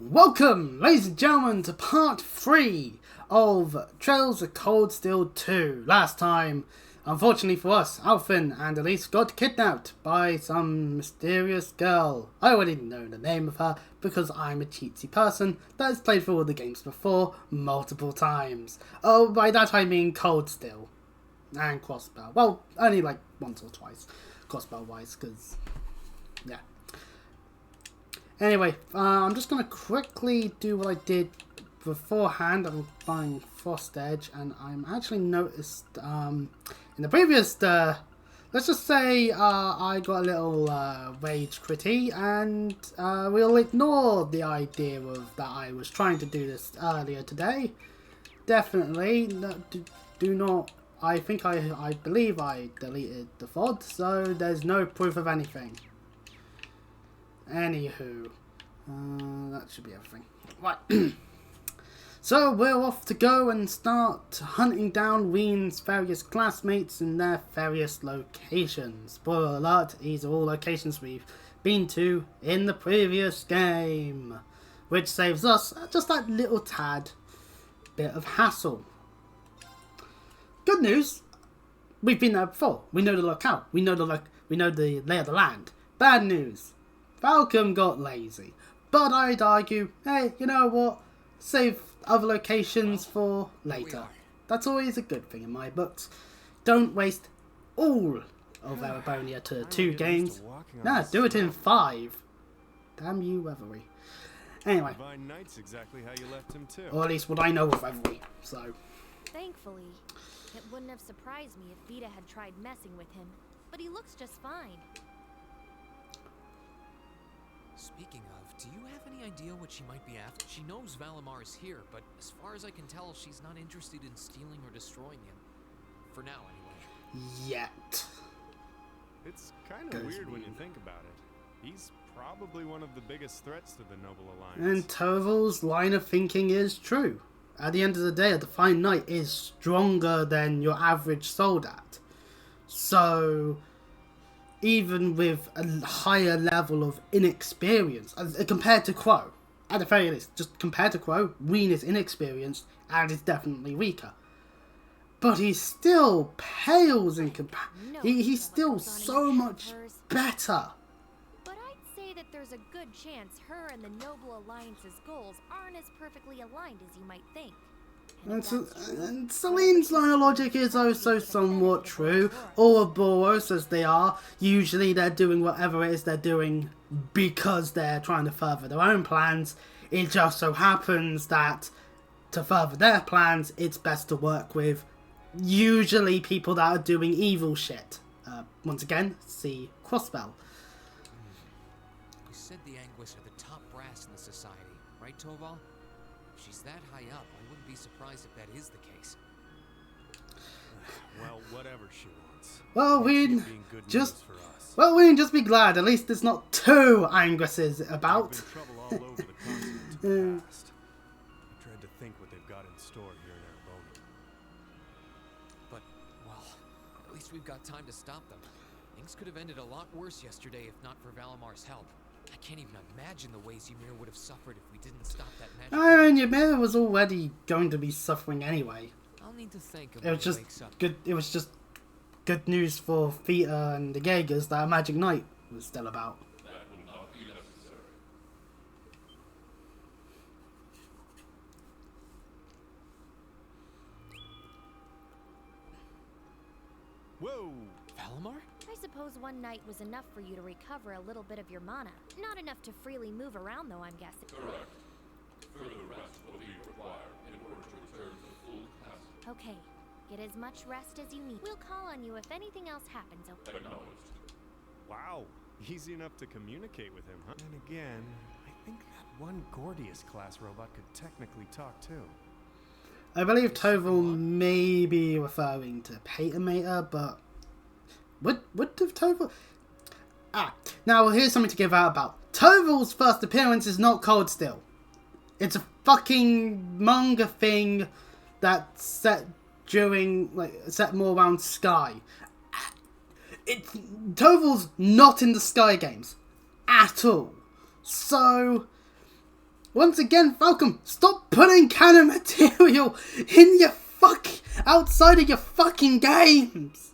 Welcome, ladies and gentlemen, to part 3 of Trails of Cold Steel 2. Last time, unfortunately for us, Alfin and Elise got kidnapped by some mysterious girl. I already know the name of her because I'm a cheatsy person that has played through all the games before multiple times. Oh, by that I mean Cold Steel and Crossbow. Well, only like once or twice, Crossbow wise, because, yeah. Anyway, I'm just going to quickly do what I did beforehand. I'm buying Frost Edge, and I'm actually noticed in the previous, let's just say I got a little rage quitty, and we'll ignore the idea of that I was trying to do this earlier today. Definitely, do not, I believe I deleted the VOD, so there's no proof of anything. Anywho, that should be everything. Right. So we're off to go and start hunting down Ween's various classmates in their various locations. Spoiler alert, these are all locations we've been to in the previous game, which saves us just that little tad bit of hassle. Good news, we've been there before. We know the locale. We know the lay of the land. Bad news, Falcon got lazy, but I'd argue, hey, you know what? Save other locations for later. That's always a good thing in my books. Don't waste all of Erebonia to 2 games. Nah, do it in 5. Damn you, Reverie. Anyway, exactly how you left him too. or at least what I know of Reverie. So, thankfully, it wouldn't have surprised me if Vita had tried messing with him, but he looks just fine. Speaking of, do you have any idea what she might be after? She knows Valimar is here, but as far as I can tell, she's not interested in stealing or destroying him. For now, anyway. yet. It's kind of weird when you think about it. He's probably one of the biggest threats to the Noble Alliance. And Toval's line of thinking is true. At the end of the day, a Defiant Knight is stronger than your average Soldat. So, even with a higher level of inexperience, compared to Crow, at the very least, just compared to Crow, Ween is inexperienced and is definitely weaker. But he still pales in comparison. He's still so much better. But I'd say that there's a good chance her and the Noble Alliance's goals aren't as perfectly aligned as you might think. And Celine's line of logic is also somewhat true. Ouroboros, as they are, usually they're doing whatever it is they're doing because they're trying to further their own plans. It just so happens that to further their plans, it's best to work with usually people that are doing evil shit. Once again, see Crossbell. You said the Anguis are the top brass in the society, right, Toval? If she's that high up, I wouldn't be surprised if that is the case. Well, whatever she wants. Well, Ween, just be glad. At least there's not 2 Anguises about. There's been trouble all over the continent in the past. I dread to think what they've got in store here in Erebonia. But, well, at least we've got time to stop them. Things could have ended a lot worse yesterday if not for Valimar's help. I can't even imagine the ways Ymir would have suffered if we didn't stop that magic. And Ymir was already going to be suffering anyway. I'll need to thank him It was just good. It was just good news for Vita and the Jaegers that a Magic Knight was still about. That will not be necessary. Whoa! Valimar? I suppose one night was enough for you to recover a little bit of your mana. Not enough to freely move around, though, I'm guessing. Correct. Further rest will be required in order to return to full capacity. Okay, get as much rest as you need. We'll call on you if anything else happens, okay? Acknowledged. Wow, easy enough to communicate with him, huh? And again, I think that one Gordius class robot could technically talk too. I believe Toval may be referring to Patermater, but would have Toval? Now here's something to give out about. Toval's first appearance is not Cold Steel. It's a fucking manga thing that's set more around Sky. Toval's not in the Sky games at all. So Once again, Falcon, stop putting canon material in your outside of your fucking games.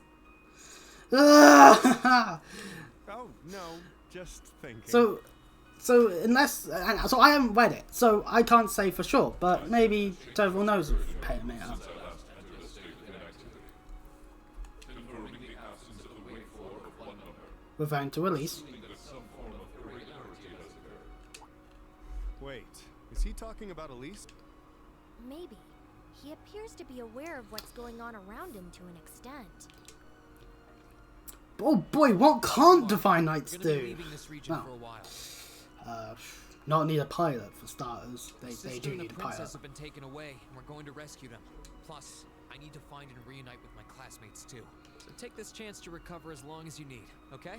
Oh, no, just thinking. So I haven't read it, so I can't say for sure, but maybe Toval knows of Payamater. Since I last entered a state of inactivity. Confirming the absence of the wait for of one number. Referring to release. Assuming that some form of irregularity has occurred. Wait, is he talking about Elise? Maybe. He appears to be aware of what's going on around him to an extent. Oh boy, what can't Divine Knights We're gonna be do? leaving this region Well, for a while. Not need a pilot for starters. The They sister do and the need a princess pilot. have been taken away, and we're going to rescue them. Plus, I need to find and reunite with my classmates too. So take this chance to recover as long as you need, okay?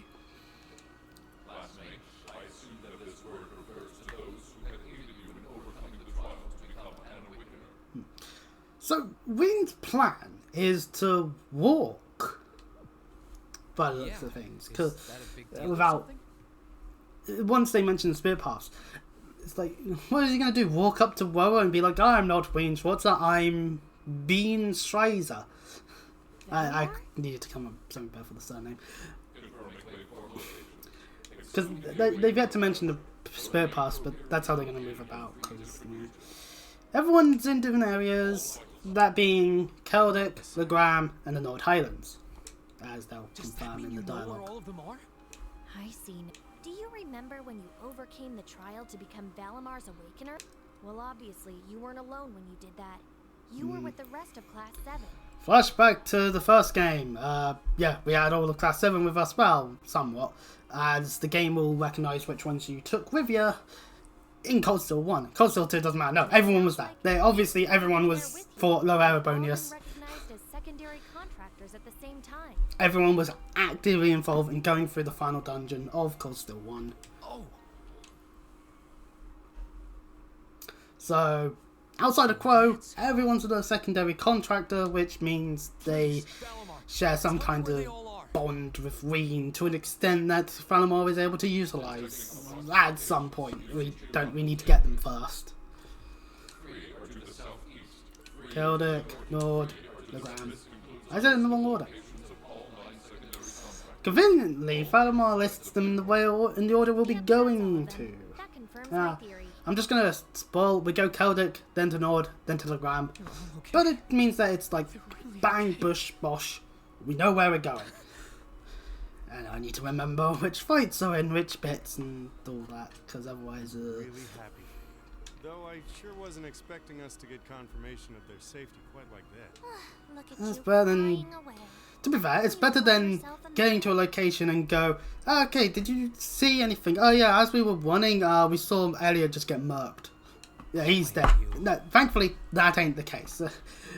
Classmate, I assume that this word refers to those who had aided you in overcoming the trials to become an awakener. So Ween's plan is to walk, by the looks of things, Is because that a big deal or without something? once they mention the spirit paths, it's like, what is he gonna do? Walk up to Woa and be like, I'm not Ween Schwarzer, I'm Bean Schreiser. I needed to come up with something better for the surname. Because they've yet to mention the spirit paths, but that's how they're going to move about. Cause, everyone's in different areas, that being Celdic, Legram, and the Nord Highlands, as they'll Does that confirm mean in you the know where dialogue. all of them are? I see. Do you remember when you overcame the trial to become Valamar's Awakener? Well, obviously, you weren't alone when you did that. You were with the rest of Class 7. Flashback to the first game. Yeah, we had all of Class 7 with us, well, somewhat, as the game will recognise which ones you took with you in Cold Steel 1. Cold Steel 2 doesn't matter, no, everyone was there. Obviously, everyone was for low aerobonius. Recognized as secondary contractors at the same time. Everyone was actively involved in going through the final dungeon of Cold Steel 1. Oh, So, outside of Quo, everyone's a secondary contractor, which means they Valamar. share some Tell me kind where they of all are. bond with Reen to an extent that Valamar is able to utilise at some point. We need to get them first. Celdic, Nord, Legram. I said it in the wrong order. Conveniently, Valamar lists them in the order we'll be going to. That confirms Yeah. my theory. I'm just gonna spoil. We go Celdic, then to Nord, then to Legram. But it means that it's like bang, bush, bosh. We know where we're going. And I need to remember which fights are in which bits and all that, because otherwise... Really happy. Though I sure wasn't expecting us to get confirmation of their safety quite like that. Look at That's you better than- flying away. To be fair, it's better than getting to a location and go, okay, did you see anything? Oh yeah, as we were running, we saw Elliot just get murked. Yeah, he's dead. No, thankfully, that ain't the case.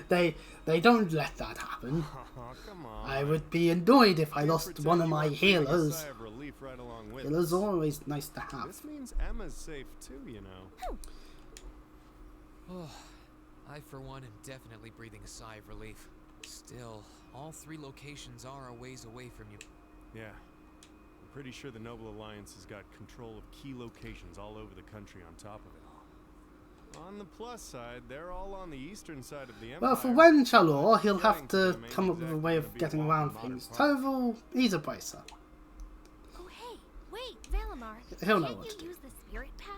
They don't let that happen. Oh, come on. I would be annoyed if I Can't lost pretend one of you my aren't feeling a healers. sigh of relief right along with Healers us. are always nice to have. This means Emma's safe too, you know. Oh, I, for one, am definitely breathing a sigh of relief. Still, all 3 locations are a ways away from you. Yeah. I'm pretty sure the Noble Alliance has got control of key locations all over the country on top of it. On the plus side, they're all on the eastern side of the Empire. Well, for Wen Chalor, he'll have Getting to them ain't come up with a way exactly of gonna be getting a walk around in modern things. park. Toval, he's a bracer. Oh hey, wait, Valamar. He'll know Can't what to you use the spirit path?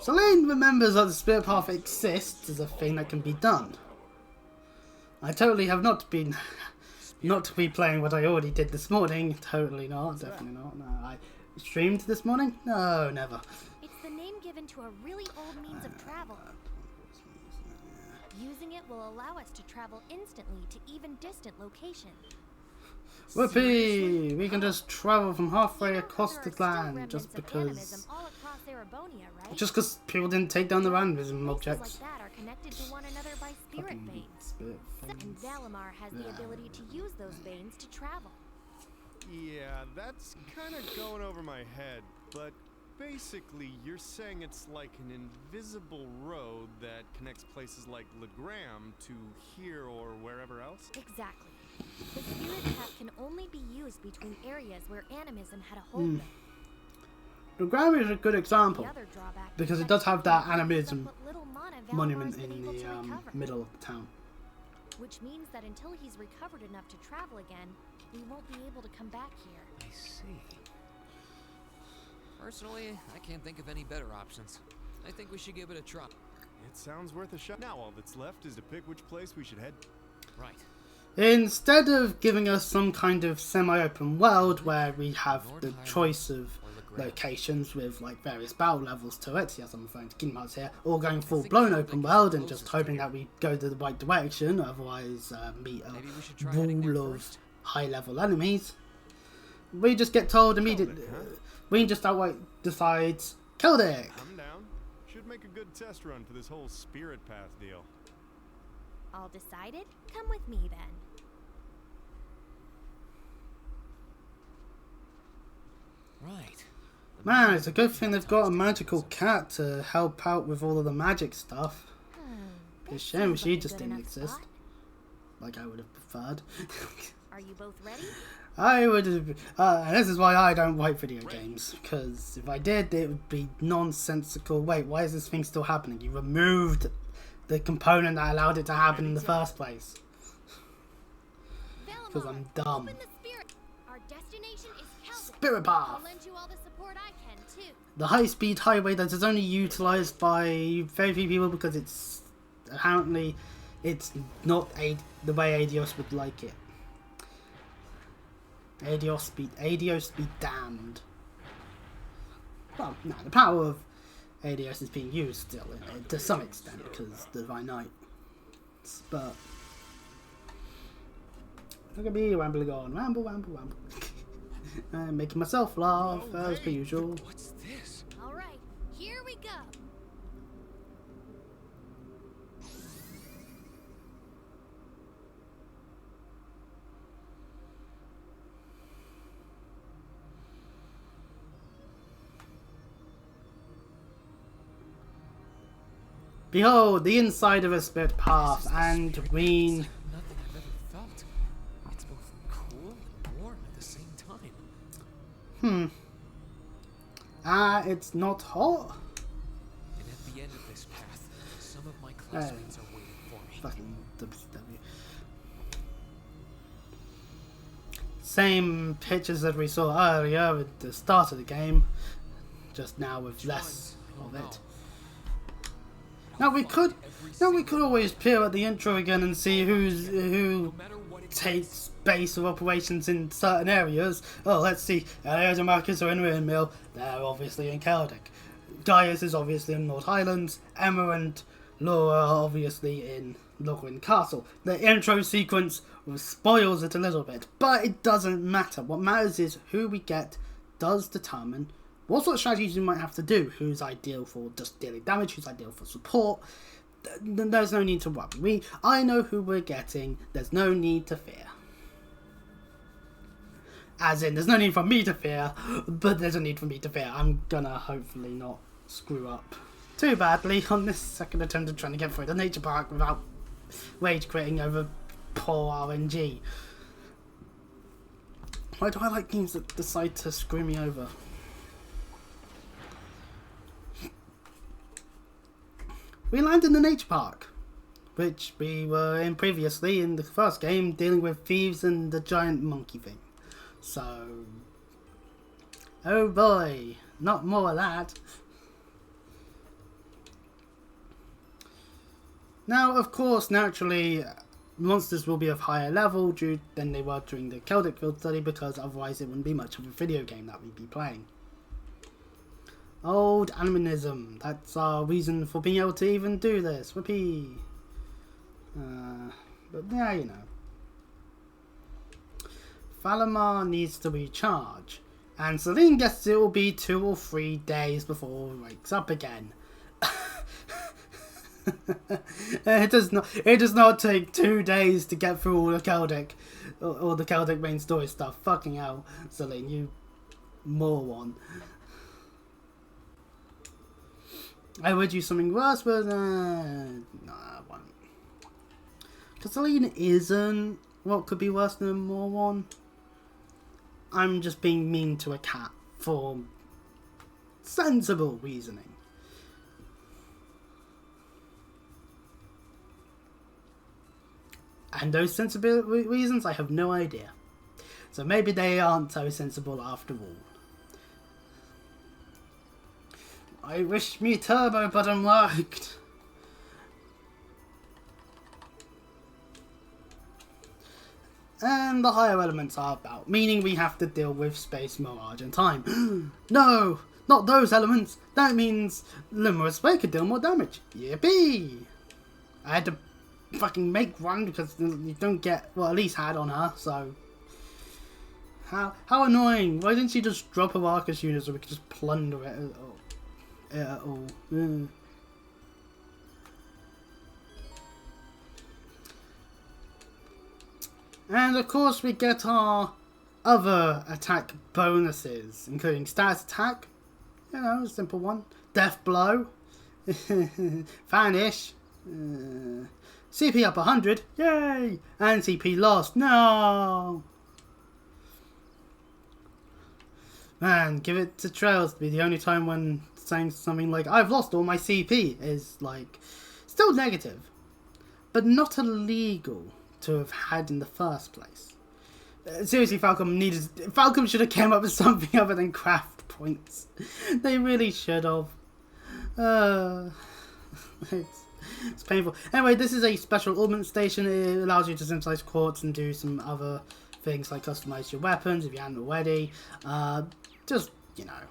Selene remembers that the spirit path exists as a thing that can be done. I totally have not been replaying what I already did this morning. Totally not, definitely not. No, I streamed this morning? No, never. It's the name given to a really old means of travel. Using it will allow us to travel instantly to even distant locations. Whoopee! We can just travel from halfway You know how across there the are still land remnants just of because... animism all across Erebonia, right? Just because people didn't take down the randomism Places objects. like that are connected to one another by spirit Fucking veins. spirit And veins. Valamar has the ability to use those veins to travel. Yeah, that's kind of going over my head, but basically you're saying it's like an invisible road that connects places like Legram to here or wherever else? Exactly. The spirit path can only be used between areas where animism had a hold. Legram is a good example The other drawback because is it does have that the animism but little mana monument Valamar's been in able the to recover, middle of the town. which means that until he's recovered enough to travel again, we won't be able to come back here. I see. Personally, I can't think of any better options. I think we should give it a try. It sounds worth a shot. Now all that's left is to pick which place we should head. Right. Instead of giving us some kind of semi-open world where we have the choice of locations with like various battle levels to it, yes, I'm referring to Kingdom Hearts here, or going full-blown open world and just hoping that we go to the right direction, otherwise meet a wall of high-level enemies. We just get told immediately, we just outright decides, celdic! I'm down. Should make a good test run for this whole spirit path deal. All decided? Come with me then. Right. Man, it's a good thing they've got a magical cat to help out with all of the magic stuff. It's a This shame seems she like a just good didn't enough exist, spot. like I would have preferred. Are you both ready? I would have, this is why I don't write video games, because if I did, it would be nonsensical. Wait, why is this thing still happening? You removed the component that allowed it to happen in the first place. Because I'm dumb. Open the spirit. Our destination is Celdic. Spirit path! I'll lend you all the support I can too. The high-speed highway that is only utilised by very few people because it's apparently it's not the way Adios would like it. Adios be damned. Well, no, the power of Adios is being used still to some extent because the Divine Knight. But look at me rambling on, ramble. I'm making myself laugh as per usual. What's this? All right, here we go. Behold, the inside of a spirit path, and Ween. Nothing I've ever felt. It's both cool and warm at the same time. It's not hot. And at the end of this path, some of my classmates are waiting for me. Fucking WCW. Same pictures that we saw earlier at the start of the game, just now with less of it. Now we could always peer at the intro again and see who takes base of operations in certain areas. Oh, let's see. Elias and Marcus are in Windmill. They're obviously in Celdic. Gaius is obviously in North Highlands. Emma and Laura are obviously in Logrin Castle. The intro sequence spoils it a little bit, but it doesn't matter. What matters is who we get does determine what sort of strategies you might have to do. Who's ideal for just dealing damage, who's ideal for support. There's no need to worry. I know who we're getting. There's no need to fear. As in, there's no need for me to fear, but there's a need for me to fear. I'm gonna hopefully not screw up too badly on this second attempt at trying to get through the nature park without rage quitting over poor RNG. Why do I like games that decide to screw me over? We land in the nature park, which we were in previously in the first game, dealing with thieves and the giant monkey thing. So, oh boy, not more of that. Now, of course, naturally, monsters will be of higher level than they were during the Celdic field study, because otherwise it wouldn't be much of a video game that we'd be playing. Old animism, that's our reason for being able to even do this. Whoopee. But yeah, you know. Valamar needs to recharge, and Celine guesses it will be 2 or 3 days before he wakes up again. It does not take 2 days to get through all the Celdic main story stuff. Fucking hell, Celine, you moron. I would use something worse, but no, I won't. Because Celine isn't what could be worse than a moron. I'm just being mean to a cat for sensible reasoning. And those sensible reasons, I have no idea. So maybe they aren't so sensible after all. I wish me turbo button worked. And the higher elements are about, meaning we have to deal with space, mirage, and time. No, not those elements. That means Luminous Ray could deal more damage. Yippee! I had to fucking make one because you don't get, well, at least had on her, so. How annoying. Why didn't she just drop her Arcus unit so we could just plunder it at all? Yeah. And of course we get our other attack bonuses, including status attack, you know, a simple one, death blow, vanish, CP up 100, yay, and CP lost, no! Man, give it to Trails to be the only time when saying something like, I've lost all my CP, is like, still negative, but not illegal to have had in the first place. Seriously, Falcom should have came up with something other than craft points. They really should have. It's painful. Anyway, this is a special augment station. It allows you to synthesize quartz and do some other things like customize your weapons if you haven't already. Just, you know,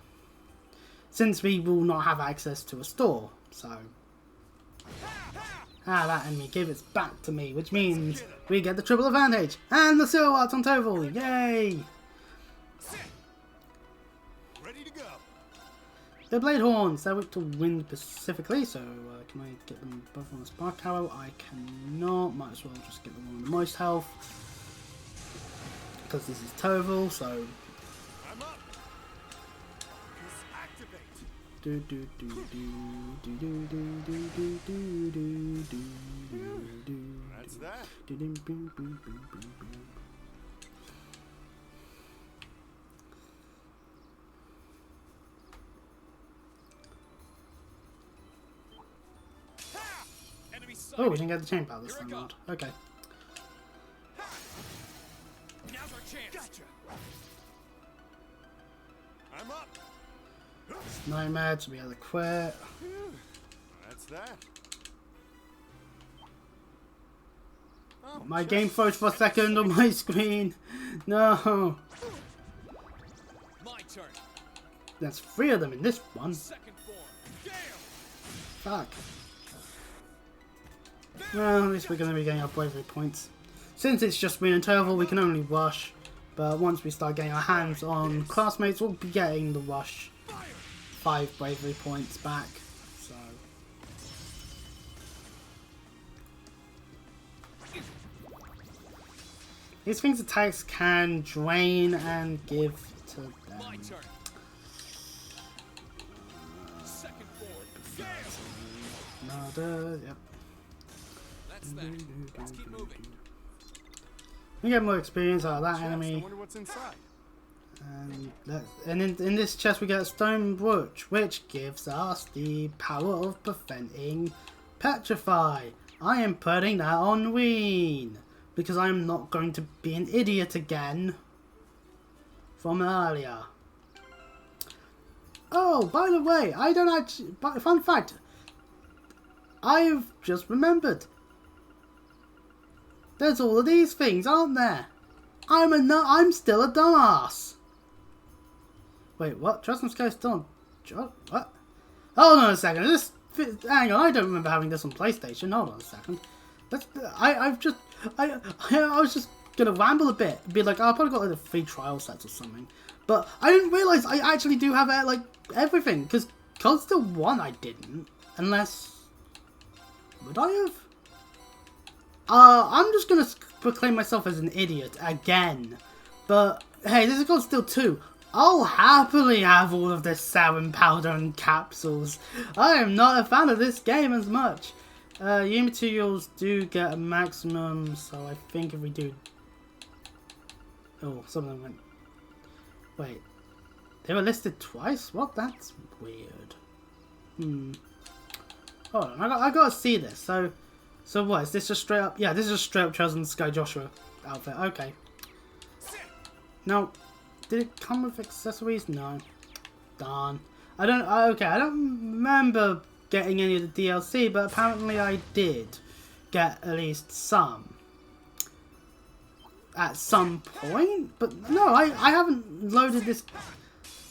since we will not have access to a store, so. That enemy gave it back to me, which means we get the triple advantage. And the Zero Arts on Toval, yay! Ready to go. The Blade Horns, they're weak to wind specifically, so can I get them both on the Spark Arrow? I cannot, might as well just get them on the most health. Because this is Toval, so. I'm up. Activate. Do do do do do do do do do do do do do. That's that. Do do boom boom boom boom boom. Oh, we didn't get the chain power this time around. Okay. Now's our chance. Gotcha. I'm up. Nightmare to be able to quit. That's that. Oh, My game froze for a second on my screen. No. My turn. There's 3 of them in this one. Second form. Damn. Fuck. Well, at least we're going to be getting our bravery points. Since it's just me and Toval, we can only rush. But once we start getting our hands on classmates, we'll be getting the rush 5 bravery points back. So. These things attacks can drain and give to them. My turn. Second form. Another, yep. That's that. Let's keep moving. We get more experience out of that I enemy. wonder what's inside. And in this chest we get a stone brooch, which gives us the power of preventing petrify. I am putting that on Ween, because I am not going to be an idiot again from earlier. Oh, by the way, I don't actually... Fun fact, I've just remembered. There's all of these things, aren't there? I'm still a dumbass. Wait, what? Trustham's Code still on... What? Hold on a second. Hang on, I don't remember having this on PlayStation. Hold on a second. I was just gonna ramble a bit. Be like, oh, I probably got like the free trial sets or something. But I didn't realise I actually do have like everything. Because Code Still 1 I didn't. Unless... Would I have? I'm just gonna proclaim myself as an idiot again. But hey, this is Code Still 2. I'll happily have all of this sarin powder and capsules. I am not a fan of this game as much. Your materials do get a maximum, so I think if we do... Oh, some of them went... Wait. They were listed twice? What? That's weird. Hold on, I gotta see this. So what? Is this just straight up? Yeah, this is just straight up Trails in the Sky Joshua outfit. Okay. Now, did it come with accessories? No. Darn. I don't remember getting any of the DLC, but apparently I did get at least some. At some point? But no, I haven't loaded this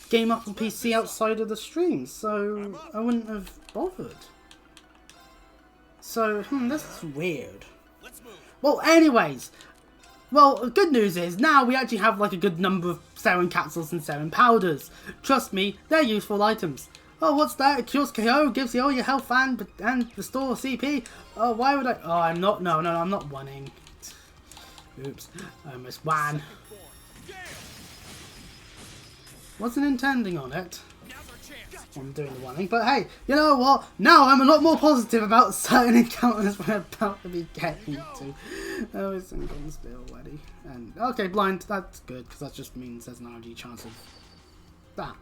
game up on PC outside of the stream, so I wouldn't have bothered. So, this is weird. Well, anyways, good news is now we actually have like a good number of Serum capsules and Serum powders. Trust me, they're useful items. Oh, what's that? It cures KO, gives you all your health and restore CP. Oh, why would I? Oh, I'm not. No, I'm not winning. Oops, I almost won. Wasn't intending on it. I'm doing the winning, but hey, you know what? Now I'm a lot more positive about certain encounters we're about to be getting to. Oh, it's gone still already. And okay, blind. That's good because that just means there's an RG chance of that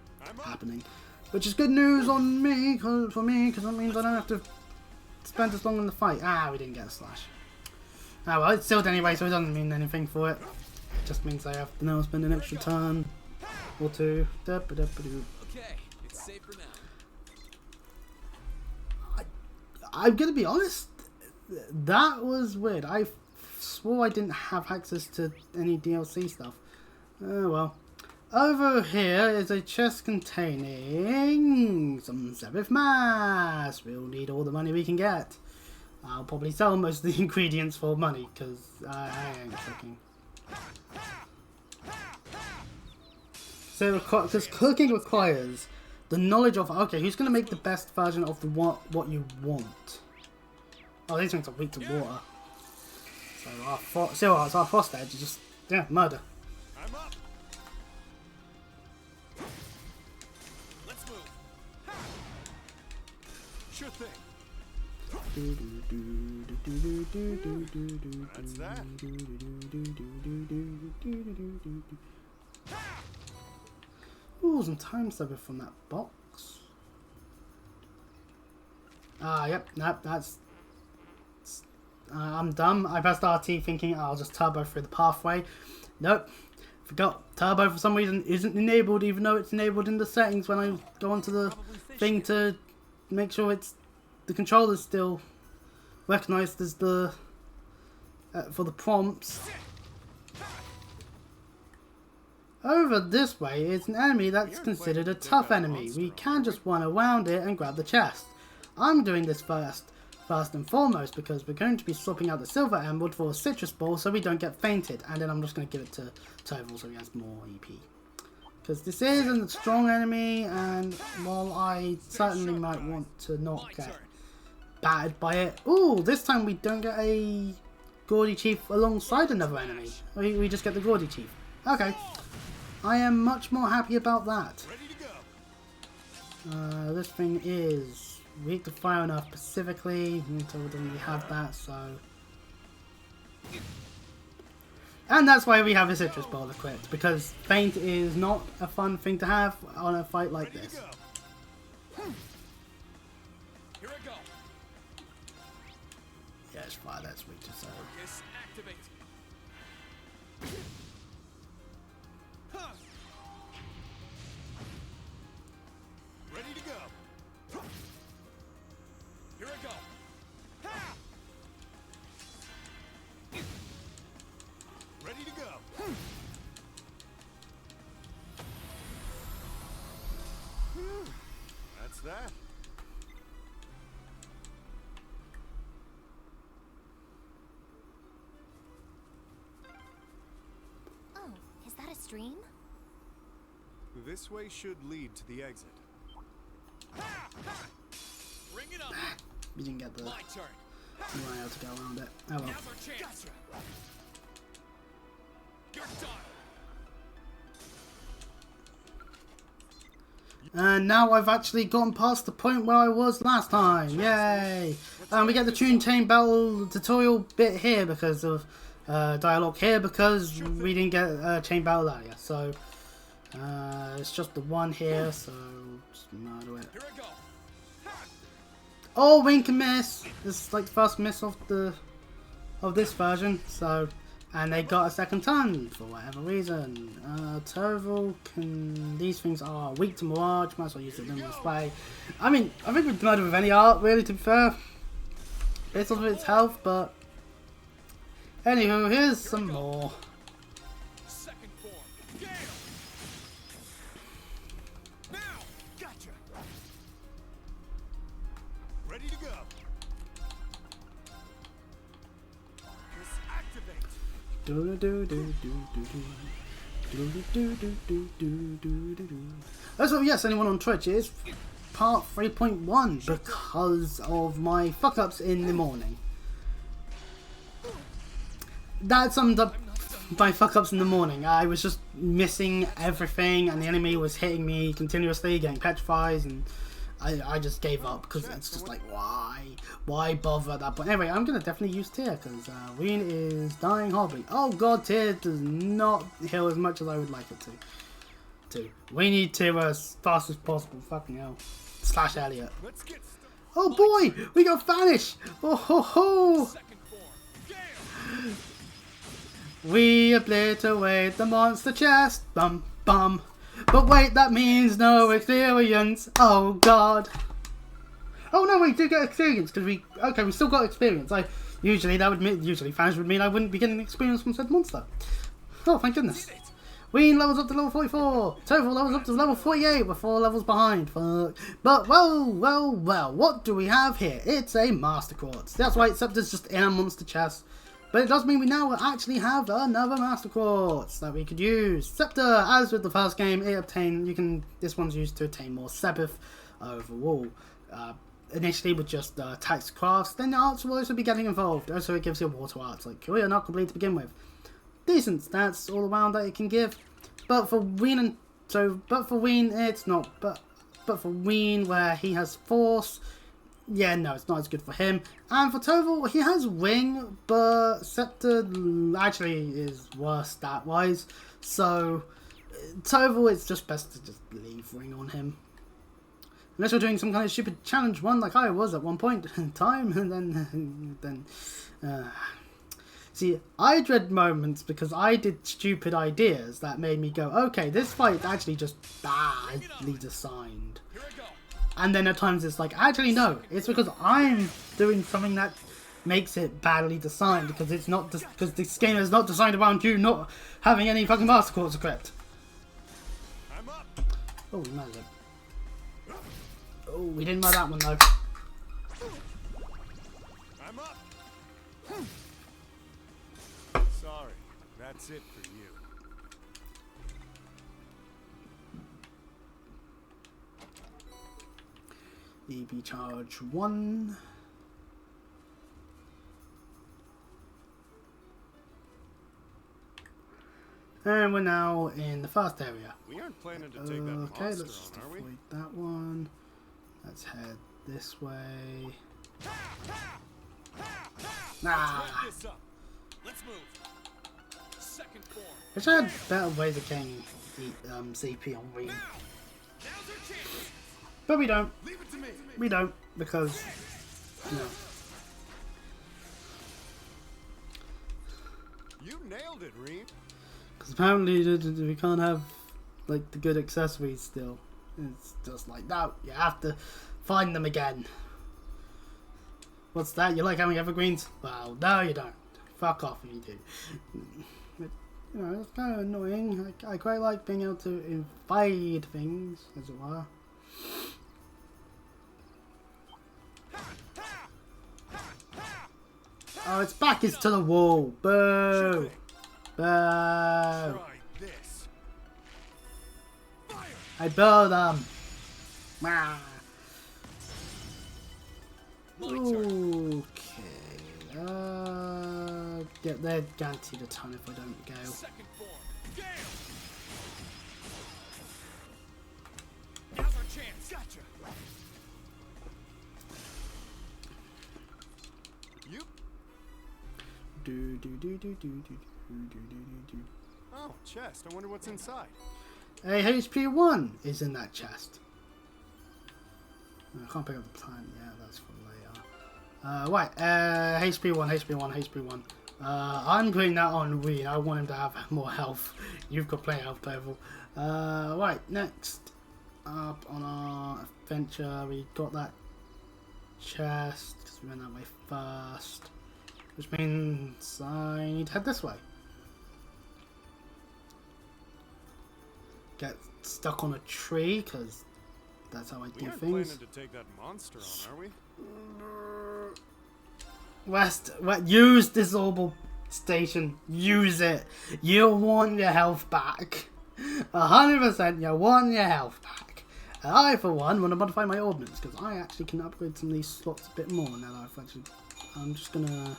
happening, which is good news on me because that means I don't have to spend as long in the fight. Ah, we didn't get a slash. Ah, well, it's sealed anyway, so it doesn't mean anything for it. It just means I have to now spend an extra turn or two. Okay, it's safe for now. I'm gonna be honest, that was weird. I swore I didn't have access to any DLC stuff. Oh well. Over here is a chest containing some Seraph mass. We'll need all the money we can get. I'll probably sell most of the ingredients for money, because I ain't cooking. So, because cooking requires the knowledge of, okay, who's going to make the best version of the what you want? Oh, these things are weak to water. So our frost edge is just, yeah, murder. I'm up. Let's move. Sure thing. That's that. Ooh, some time saver from that box. Yep, nope, that's... I'm dumb. I pressed RT thinking I'll just turbo through the pathway. Nope. Forgot. Turbo for some reason isn't enabled, even though it's enabled in the settings when I go onto the thing to make sure it's... The controller's still recognized as the... for the prompts. Over this way is an enemy that's considered a tough enemy. We can just run around it and grab the chest. I'm doing this first and foremost because we're going to be swapping out the silver emerald for a citrus ball so we don't get fainted, and then I'm just going to give it to Toval so he has more EP. Because this is a strong enemy, and while I certainly might want to not get battered by it. Ooh, this time we don't get a Gaudy Chief alongside another enemy. We just get the Gaudy Chief. Okay. I am much more happy about that. This thing is weak to fire enough specifically. Until we don't really have that, so... And that's why we have a citrus ball equipped, because faint is not a fun thing to have on a fight like this. Here I go. Yes, fire, that's weak to so. Focus, activate. Ready to go. Here I go. Ready to go. That's that. Oh, is that a stream? This way should lead to the exit. Bring it on. You didn't get the My turn. right how to go around it. Oh well. Now's our chance. You're done. And now I've actually gone past the point where I was last time. Yay! And we get the Tune Chain Battle tutorial bit here because of dialogue here because we didn't get Chain Battle earlier. So It's just the one here, so just murder it. Here I go. Oh, Wing can miss. This is like the first miss of this version. So, and they got a second turn for whatever reason. Toval can. These things are weak to Mirage. Might as well use it in this way. I mean, I think we'd murder with any art, really, to be fair, based off of its health. But anywho, here's some more. Second form. Gale. Now. Gotcha. Ready to go. Activate. So yes, anyone on Twitch, it is part 3.1 because of my fuck ups in the morning. That summed up my fuck ups in the morning. I was just missing everything, and the enemy was hitting me continuously, getting petrified, and I just gave up because it's just like, why bother at that point? Anyway, I'm gonna definitely use Tyr because Ween is dying horribly. Oh god, Tyr does not heal as much as I would like it to. We need Tyr as fast as possible. Fucking hell. Slash Elliot. Let's get Oh boy, we got Vanish. Oh ho ho. Second form. Gale. We obliterate the monster chest. Bum bum. But wait, that means no experience. Oh god. Oh no, we do get experience because we still got experience. Usually fans would mean I wouldn't be getting experience from said monster. Oh thank goodness. Ween levels up to level 44. Toval levels up to level 48. We're 4 levels behind. Fuck. But well, what do we have here? It's a Master Quartz. That's right, Scepter's just in a monster chest. But it does mean we now actually have another Master Quartz that we could use. Scepter, as with the first game, this one's used to obtain more Sebith overall. Initially with just tax crafts, then the arts will also be getting involved. Also, it gives you water arts like Korea not complete to begin with. Decent stats all around that it can give, but for Ween it's not. But for Ween, where he has force, yeah, no, it's not as good for him. And for Toval, he has wing, but Scepter actually is worse stat wise. So Toval, it's just best to just leave wing on him. Unless you're doing some kind of stupid challenge one like I was at one point in time, and then see, I dread moments because I did stupid ideas that made me go, okay, this fight actually just badly designed. And then at times it's like, actually no, it's because I'm doing something that makes it badly designed because it's not because this game is not designed around you not having any fucking Master Quartz equipped. I'm up. Oh, we murdered it. Oh, we didn't know that one though. I'm up. Sorry, that's it for you. EB charge 1. And we're now in the first area. We aren't planning to take that Okay, monster let's just on, are we? avoid that one. Let's head this way. Nah. This up. Let's move. Second form. Wish I had better ways of getting CP on Wii. But we don't. Leave it to me. We don't, because, you know. You nailed it, Reem. Because apparently we can't have, like, the good accessories still. It's just like, no, you have to find them again. What's that? You like having evergreens? Well, no you don't. Fuck off if you do. But, you know, it's kind of annoying. I quite like being able to invade things, as it were. Oh, its back is to the wall. Boo! Boo! Try this. Fire. I build them. Ah. Okay. Yeah, they're guaranteed a ton if I don't go. Second form. Gale. Now's our chance. Gotcha. You. Do do do do do do do do do do. Oh, chest. I wonder what's inside. A HP 1 is in that chest. I can't pick up the plant. Yeah, that's for later. Right. HP 1, HP 1, HP 1. I'm putting that on Ween. I want him to have more health. You've got plenty of health level. Right. Next up on our adventure, we got that chest because we went that way first, which means I need to head this way. Get stuck on a tree because that's how I do aren't things. planning to take that monster on, are we? West, use this orbital station. Use it. You want your health back. 100% you want your health back. And I, for one, want to modify my ordnance because I actually can upgrade some of these slots a bit more now that I've actually... I'm just gonna...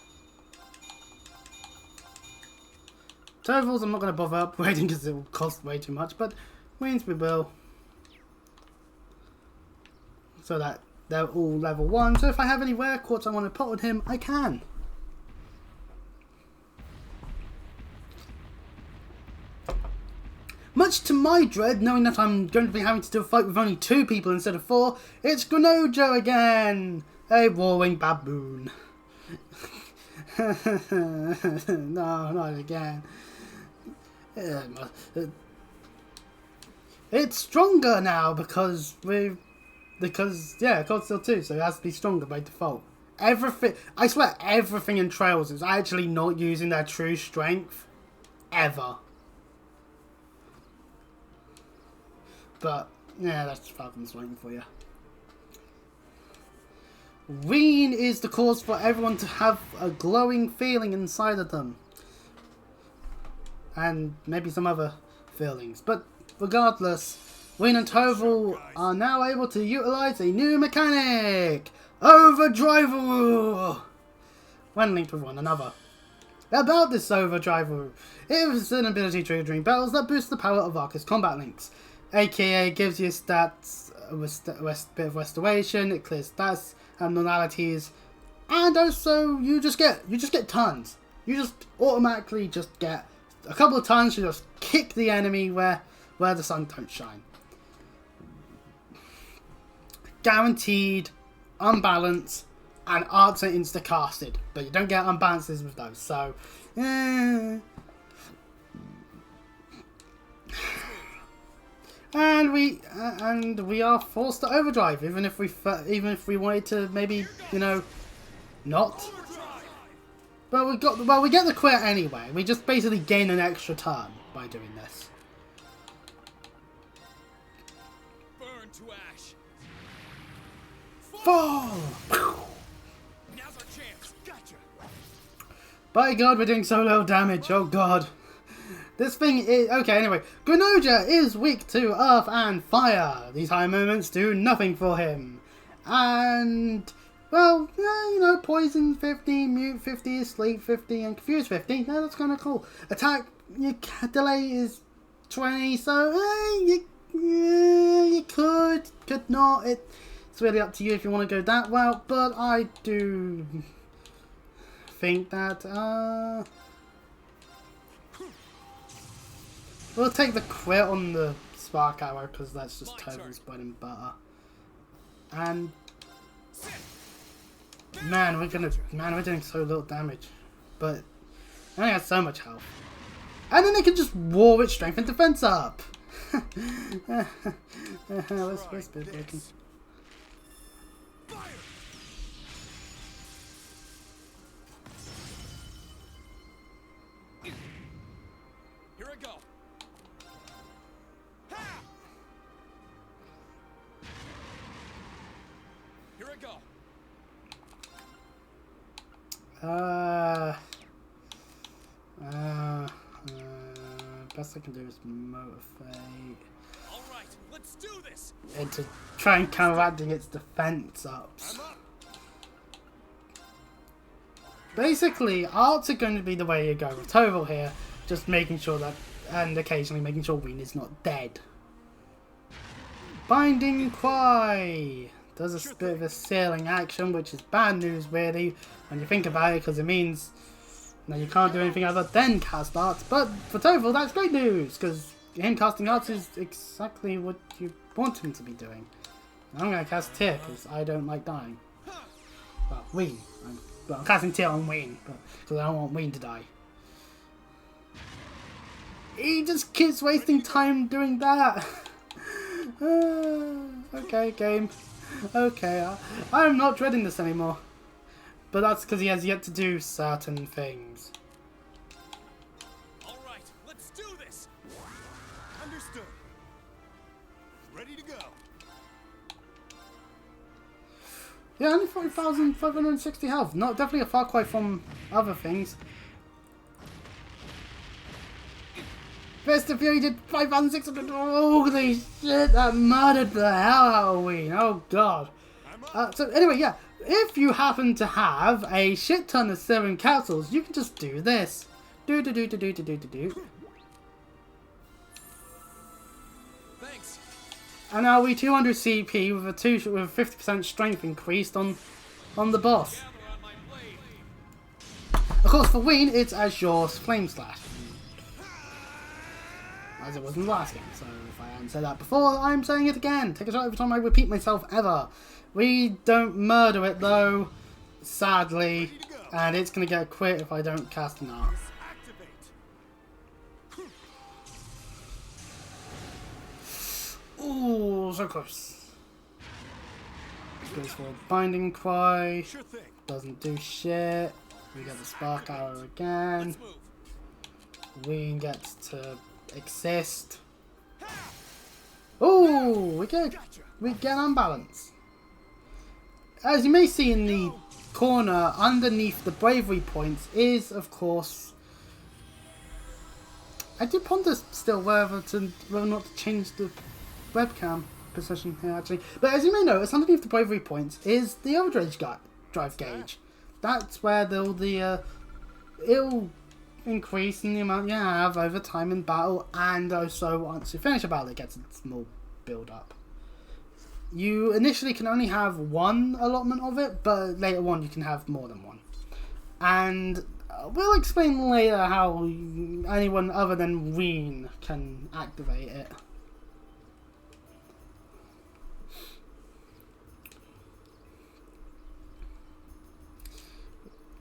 Tovals I'm not going to bother upgrading because it will cost way too much, but Weens we will. So that they're all level 1, so if I have any rare quartz I want to put on him, I can. Much to my dread, knowing that I'm going to be having to do a fight with only 2 people instead of 4, it's Granojo again! A roaring baboon. No, not again. It's stronger now because Cold Steel 2, so it has to be stronger by default. Everything, I swear, everything in Trails is actually not using their true strength ever. But yeah, that's Falcon's waiting for you. Ween is the cause for everyone to have a glowing feeling inside of them. And maybe some other feelings. But regardless, Ween and Toval are now able to utilize a new mechanic! Overdrive! When linked with one another. About this Overdrive, it is an ability triggering battles that boosts the power of Arcus combat links. AKA gives you stats, bit of restoration, it clears stats, abnormalities, and also you just get tons. You just automatically just get a couple of tons. You just kick the enemy where the sun don't shine. Guaranteed, unbalance, and arts are insta-casted, but you don't get unbalances with those. So, and we are forced to overdrive, even if we wanted to maybe, you know, not. But we get the quit anyway. We just basically gain an extra turn by doing this. Burn to ash. Fall! Now's our chance. Gotcha. By God, we're doing so little damage. Oh God. This thing is... Okay, anyway. Granoja is weak to earth and fire. These high moments do nothing for him. And... well, yeah, you know, poison 50, mute 50, sleep 50, and confuse 50. Yeah, that's kind of cool. Attack delay is 20, so you could not. It's really up to you if you want to go that route, but I do think that we'll take the crit on the spark arrow because that's just Toval's bread and butter. And man, we're doing so little damage, but I only have so much health. And then they can just war its strength and defense up. What's bit broken? Here I go. Ha! Here I go. Best I can do is motivate. All right, let's do this. And to try and counteracting its defense ups. Basically, arts are going to be the way you go with Toval here, just making sure that, and occasionally making sure Ween is not dead. Binding Cry does a bit of a sealing action, which is bad news really when you think about it, because it means that you can't do anything other than cast arts. But for Toval, that's great news, because him casting arts is exactly what you want him to be doing. I'm going to cast Tear because I don't like dying. Well, Ween. I'm casting Tear on Ween because I don't want Ween to die. He just keeps wasting time doing that. Okay, game. Okay, I'm not dreading this anymore. But that's because he has yet to do certain things. All right, let's do this. Understood. Ready to go. Yeah, only 40,560 health. Not definitely a far cry from other things. Fist of Fury did 5,600. Holy shit, that murdered the hell out of Ween. Oh god. So anyway, yeah, if you happen to have a shit ton of serum capsules, you can just do this. Do. Thanks. And now we 200 CP with a 50% strength increased on the boss. Gather on my blade. Of course, for Ween, it's Azure's Flame Slash. As it was in the last game, so if I hadn't said that before, I'm saying it again. Take a shot every time I repeat myself ever. We don't murder it though, sadly, and it's gonna get quit if I don't cast an art. Ooh, so close. Goes for a Binding Cry. Sure thing. Doesn't do shit. We get the Spark Arrow again. Let's move. Ween gets to exist. Oh, we get unbalance. As you may see in the corner underneath the bravery points is, of course, I do ponder still whether or not to change the webcam position here actually. But as you may notice, underneath the bravery points is the overdrive drive gauge. That's where it'll increase in the amount you have over time in battle, and also once you finish a battle it gets a small build up. You initially can only have one allotment of it, but later on you can have more than one. And we'll explain later how anyone other than Ween can activate it.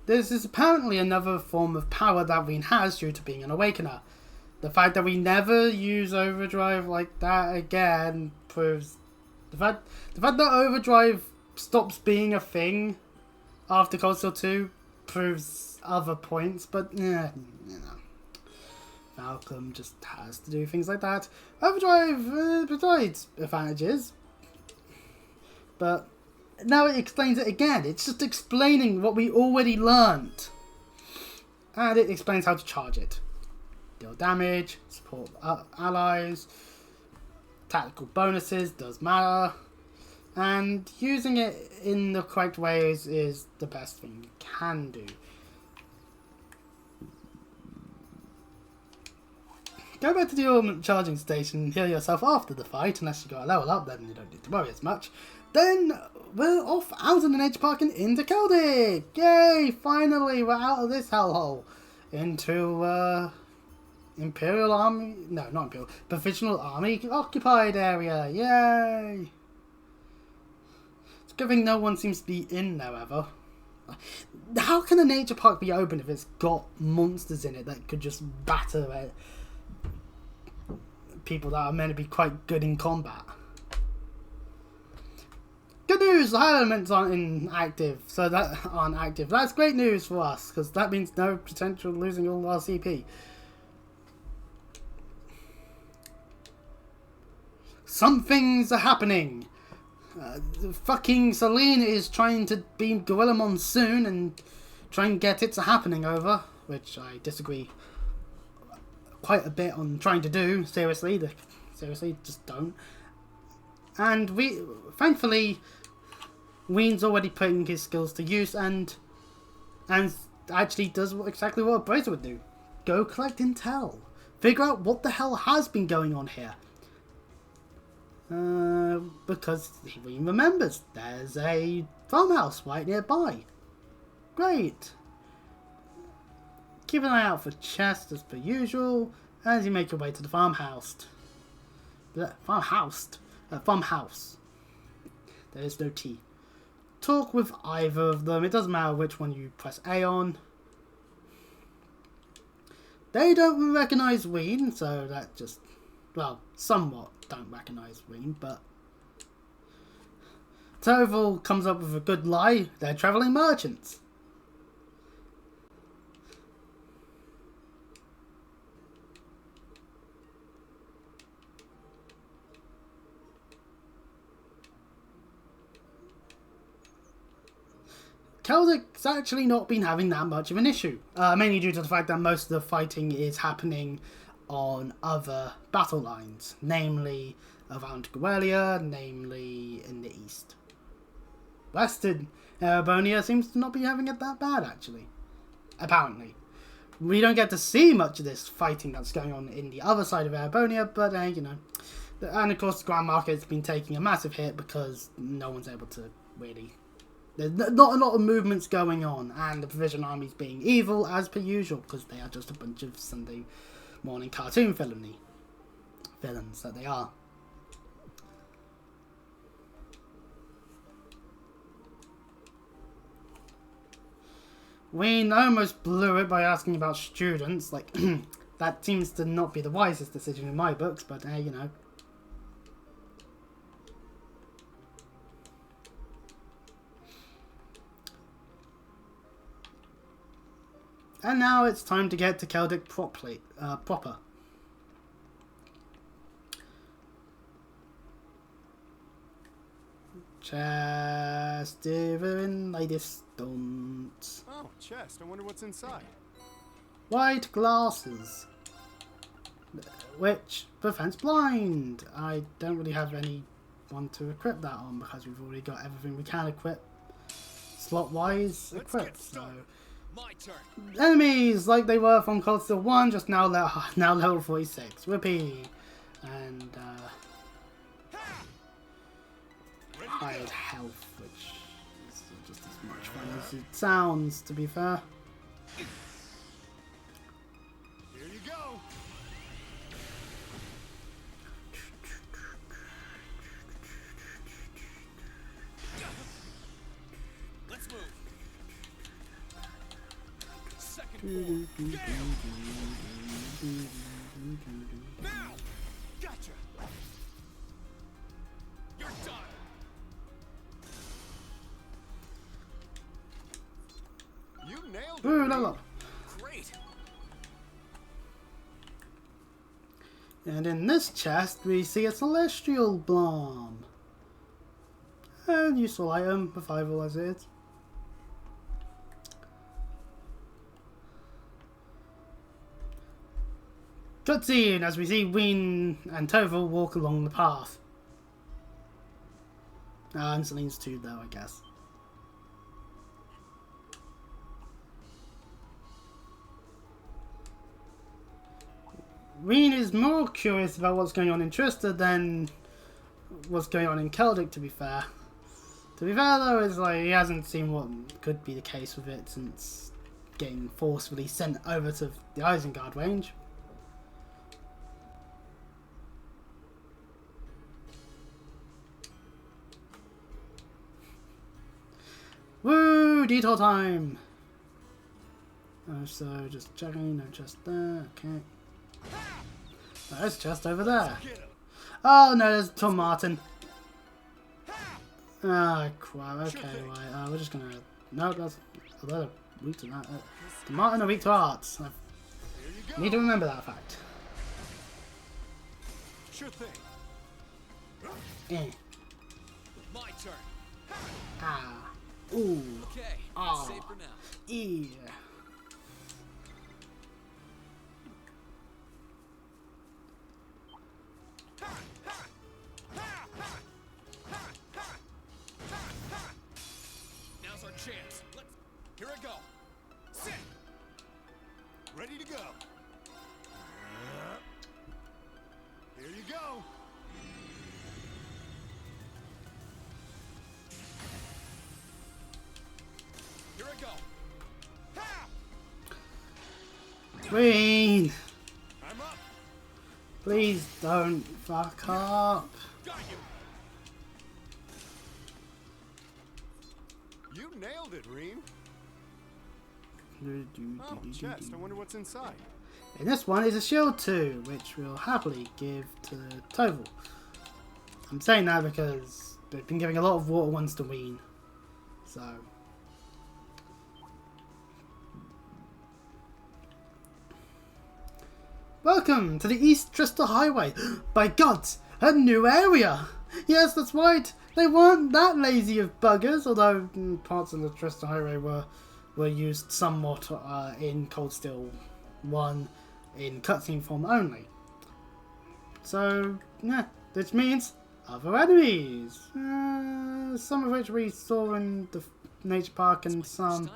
This is apparently another form of power that Ween has due to being an Awakener. The fact that we never use Overdrive like that again proves... The fact that Overdrive stops being a thing after Cold Steel 2 proves other points, but yeah, you know. Malcolm just has to do things like that. Overdrive provides advantages, but... now it explains it again. It's just explaining what we already learnt. And it explains how to charge it. Deal damage, support allies, tactical bonuses does matter. And using it in the correct ways is the best thing you can do. Go back to the charging station and heal yourself after the fight, unless you got a level up, then you don't need to worry as much. Then we're off out in the nature park and into Celdic! Yay! Finally, we're out of this hellhole. Into, Imperial Army... no, not Imperial. Provisional Army occupied area. Yay! It's a good thing no one seems to be in there ever. How can a nature park be open if it's got monsters in it that could just batter at people that are meant to be quite good in combat? Good news, the high elements aren't inactive, so that aren't active. That's great news for us, because that means no potential losing all our CP. Some things are happening. Fucking Celine is trying to beam Gorilla Monsoon and try and get It's a Happening over, which I disagree quite a bit on trying to do. Seriously, just don't. And thankfully, Ween's already putting his skills to use and actually does exactly what a Bracer would do. Go collect intel. Figure out what the hell has been going on here. Because Ween remembers there's a farmhouse right nearby. Great. Keep an eye out for chests as per usual. as you make your way to the farmhouse. Farmhouse. Farmhouse. There is no T. Talk with either of them. It doesn't matter which one you press A on. They don't recognise Ween, so that just... Well, somewhat don't recognise Ween, but... Toval comes up with a good lie. They're travelling merchants. Celdic's actually not been having that much of an issue, mainly due to the fact that most of the fighting is happening on other battle lines, namely around Guelia, namely in the east. Western Erebonia seems to not be having it that bad, actually. Apparently. We don't get to see much of this fighting that's going on in the other side of Erebonia, but, you know. And, of course, the Grand Market's been taking a massive hit because no one's able to really... There's not a lot of movements going on, and the Provision Army's being evil, as per usual, because they are just a bunch of Sunday morning cartoon villains that they are. Wayne almost blew it by asking about students. Like, that seems to not be the wisest decision in my books, but you know. And now it's time to get to Celdic proper. Chest over in the distance. Oh, chest. I wonder what's inside. White glasses, which prevents blind. I don't really have anyone to equip that on because we've already got everything we can equip slot-wise equipped. So My turn. enemies like they were from Cold Steel 1, just now level 46. Whoopee. And high health, which is just as much fun as it sounds, to be fair. Here you go. Let's move. Second floor. Now. Gotcha. You're done. You nailed it. Ooh, level up. Great. And in this chest, we see a celestial bomb. A useful item, revival as it is. Cutscene as we see Ween and Toval walk along the path. And Celine's too, though, I guess. Ween is more curious about what's going on in Trista than what's going on in Celdic, to be fair. To be fair, though, it's like he hasn't seen what could be the case with it since getting forcefully sent over to the Isengard range. Woo! Detour time! So, just checking, no chest there, okay. Oh, there's a chest over there. Oh no, there's Tom Martin. Ah, crap, okay, right, we're just gonna... No, that's... Although they're weak to that. Tom Martin are weak to arts. I need to remember that fact. Sure thing. Eh. My turn. Ah. Ooh. Okay. Ah. Safe for now. Yeah. Now's our chance. Here I go. Sit. Ready to go. Here you go. Here I go. Ween! I'm up. Please don't fuck up. Got you! You nailed it, Reem. Oh, chest. I wonder what's inside. And this one is a shield too, which we'll happily give to Toval. I'm saying that because they've been giving a lot of water ones to Ween. So. Welcome to the East Trista Highway. By God, a new area. Yes, that's right. They weren't that lazy of buggers, although parts of the Trista Highway were used somewhat in Cold Steel 1 in cutscene form only. So, yeah, which means other enemies. Some of which we saw in the nature park and some...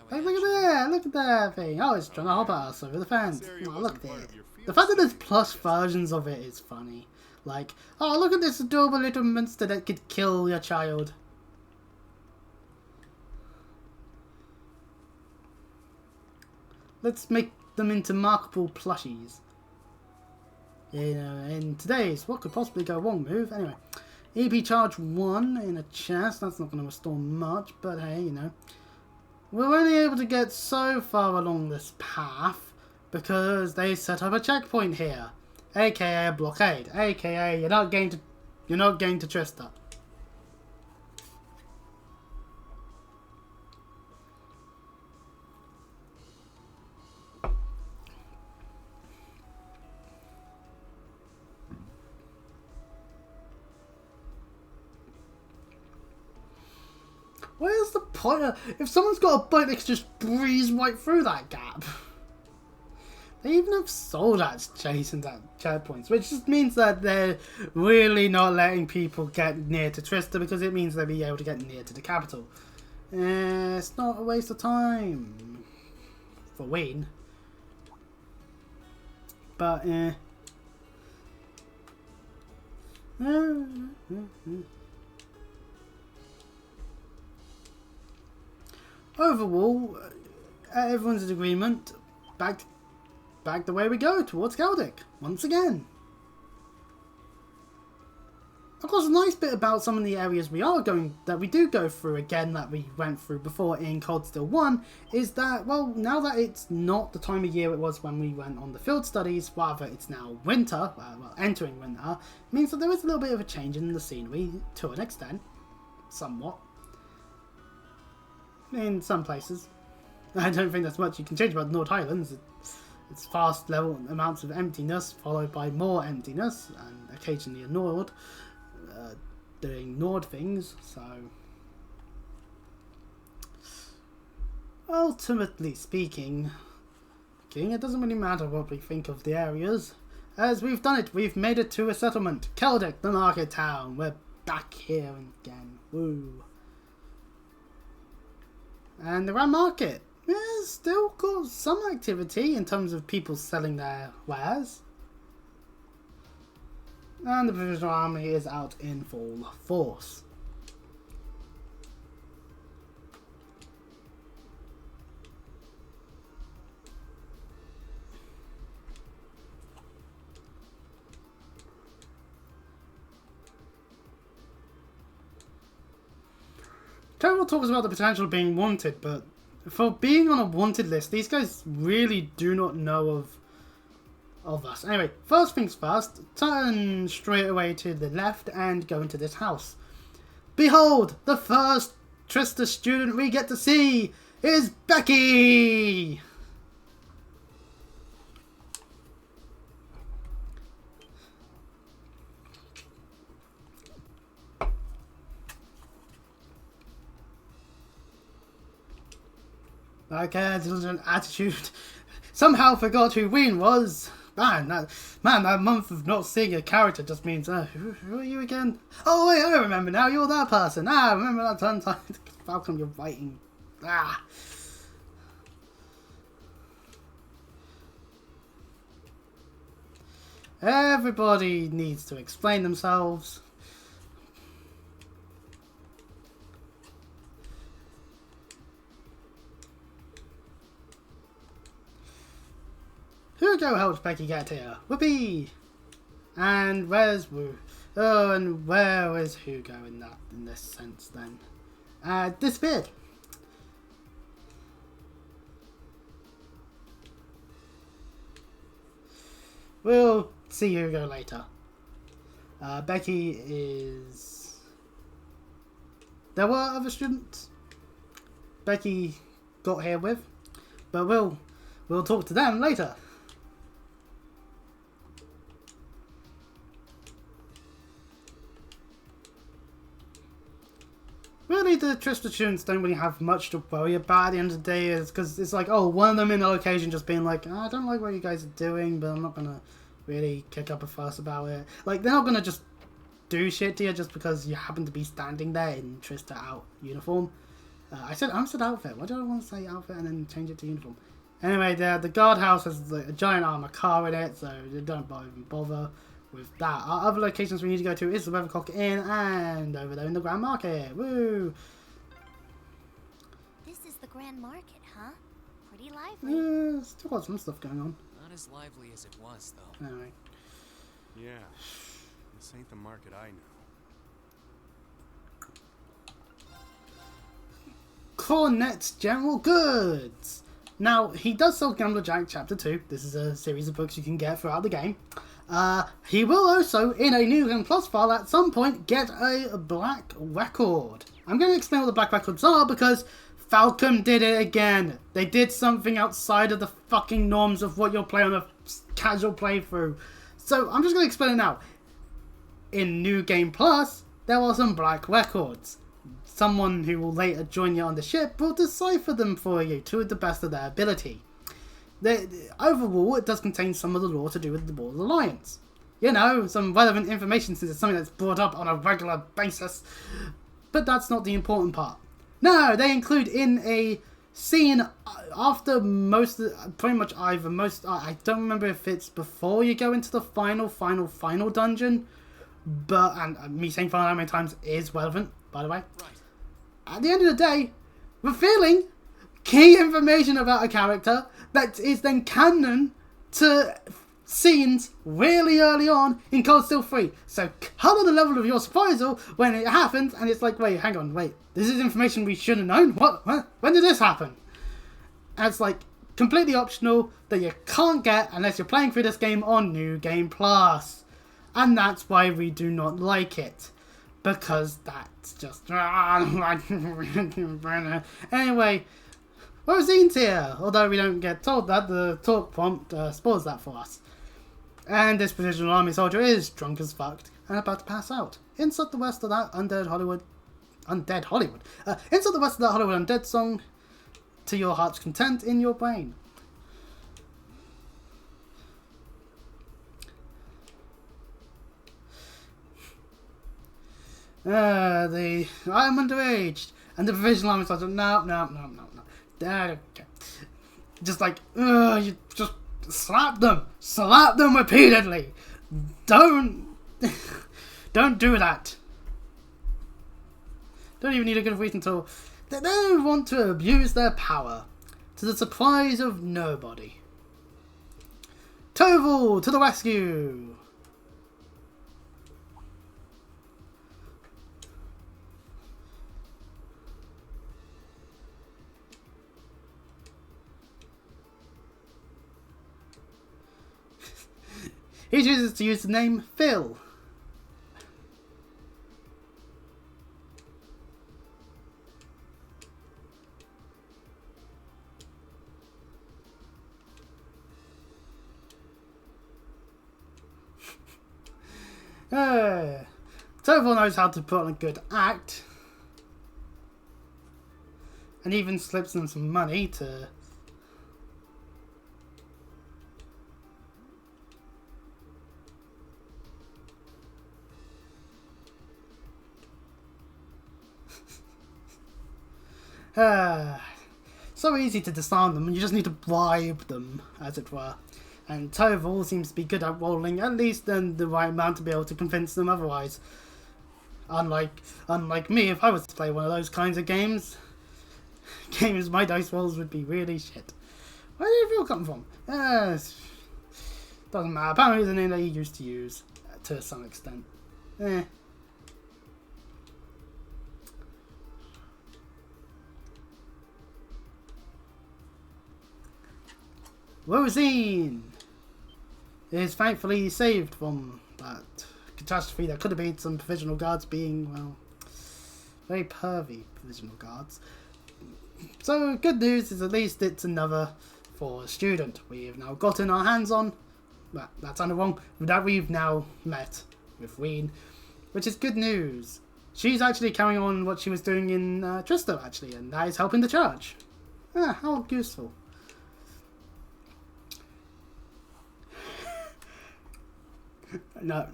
Hey, look at that! Look at that thing! Oh, it's trying to hop us over the fence. Oh, look at it. The fact that there's plush versions of it is funny. Like, oh, look at this adorable little monster that could kill your child. Let's make them into markable plushies. You know, in today's what could possibly go wrong move. Anyway, EP charge 1 in a chest. That's not going to restore much, but hey, you know. We're only able to get so far along this path because they set up a checkpoint here, aka a blockade, aka you're not going to Trista. Where's the point? If someone's got a boat, they can just breeze right through that gap. They even have soldiers chasing that checkpoints, which just means that they're really not letting people get near to Trista because it means they'll be able to get near to the capital. It's not a waste of time for Wayne. But, overall, everyone's in agreement. Back the way we go towards celdic once again. Of course, a nice bit about some of the areas we do go through again that we went through before in Cold Steel 1 is that, well, now that it's not the time of year it was when we went on the field studies, rather it's now winter, well, entering winter, means that there is a little bit of a change in the scenery to an extent, somewhat. In some places. I don't think there's much you can change about the North Highlands. It's fast level amounts of emptiness, followed by more emptiness, and occasionally a Nord doing Nord things, so... Ultimately speaking, it doesn't really matter what we think of the areas, as we've done it, we've made it to a settlement, celdic, the market town, we're back here again, woo. And the Ram Market has still got some activity in terms of people selling their wares. And the Provisional Army is out in full force. Terrible talks about the potential of being wanted, but for being on a wanted list, these guys really do not know of us. Anyway, first things first, turn straight away to the left and go into this house. Behold, the first Trista student we get to see is Becky! Okay, an attitude. Somehow forgot who Ween was. Man, that month of not seeing a character just means, who are you again? Oh wait, I remember now, you're that person. I remember that time, Falcon, you're writing. Everybody needs to explain themselves. Hugo helped Becky get here. Whoopee! And where's Wu? Oh, and where is Hugo in this sense then? Disappeared. We'll see Hugo later. Becky is... There were other students Becky got here with, but we'll talk to them later. Really, the Trista students don't really have much to worry about at the end of the day, is because it's like, oh, one of them in a location just being like, I don't like what you guys are doing, but I'm not gonna really kick up a fuss about it. Like, they're not gonna just do shit to you just because you happen to be standing there in Trista out uniform. I said outfit. Why do I want to say outfit and then change it to uniform? Anyway, the guardhouse has like a giant armor car in it, so don't even bother with that. Our other locations we need to go to is the Weathercock Inn and over there in the Grand Market. Woo! This is the Grand Market, huh? Pretty lively. Yeah, still got some stuff going on. Not as lively as it was, though. Anyway. Yeah, this ain't the market I know. Cornet's General Goods. Now, he does sell Gambler Jack Chapter 2. This is a series of books you can get throughout the game. He will also, in a New Game Plus file at some point, get a Black Record. I'm going to explain what the Black Records are because Falcom did it again. They did something outside of the fucking norms of what you'll play on a casual playthrough. So, I'm just going to explain it now. In New Game Plus, there are some Black Records. Someone who will later join you on the ship will decipher them for you to the best of their ability. Overall, it does contain some of the lore to do with the Border Alliance. You know, some relevant information since it's something that's brought up on a regular basis. But that's not the important part. No, they include in a scene after pretty much either I don't remember if it's before you go into the final dungeon. But, and me saying final how many times is relevant, by the way. Right. At the end of the day, revealing key information about a character that is then canon to scenes really early on in Cold Steel 3. So color the level of your surprisal when it happens and it's like, wait, hang on, this is information we should have known? What? When did this happen? And it's like completely optional that you can't get unless you're playing through this game on New Game Plus. And that's why we do not like it. Because that's just... Anyway, we're scenes here. Although we don't get told that, the talk prompt spoils that for us. And this provisional army soldier is drunk as fuck and about to pass out. Insert the rest of that Undead Hollywood. Insert the rest of that Hollywood Undead song to your heart's content in your brain. I'm underage, and the provisional army sergeant, no. Okay. Just like, you just slap them repeatedly. Don't do that. Don't even need a good reason to. They don't want to abuse their power, to the surprise of nobody. Toval to the rescue. He chooses to use the name Phil. Toval knows how to put on a good act. And even slips them some money to... So easy to disarm them, and you just need to bribe them, as it were. And Toval seems to be good at rolling at least then the right amount to be able to convince them otherwise. Unlike me, if I was to play one of those kinds of games, my dice rolls would be really shit. Where did it all come from? Doesn't matter. Apparently it's the name that he used to use. to some extent. Eh. Rosine is thankfully saved from that catastrophe. There could have been some provisional guards being, well, very pervy provisional guards. So good news is at least it's another for a student we have now gotten our hands on. Well, that sounded wrong. That we've now met with Ween, which is good news. She's actually carrying on what she was doing in Tristo, actually, and that is helping the church. Ah, how useful. No.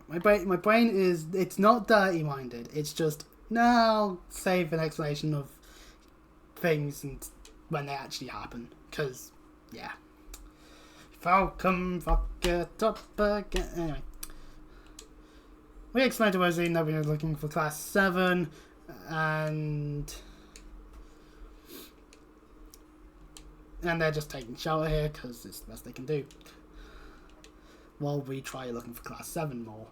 My brain is, it's not dirty-minded. It's just, no, I'll save an explanation of things and when they actually happen. Because, yeah. Falcon, fuck it up again. Anyway. We explained to Rosine that we were looking for class 7, and they're just taking shelter here because it's the best they can do. While we try looking for class 7 more.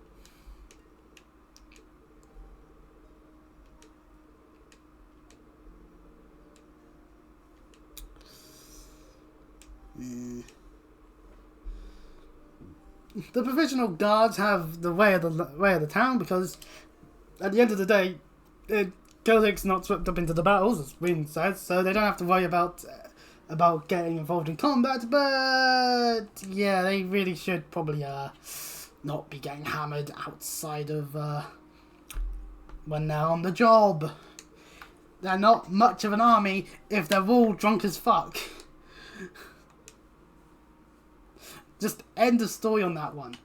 The provisional guards have the way of the town because at the end of the day, Celdic's not swept up into the battles, as Wynne says, so they don't have to worry about getting involved in combat. But yeah, they really should probably not be getting hammered outside of when they're on the job. They're not much of an army if they're all drunk as fuck. Just end the story on that one.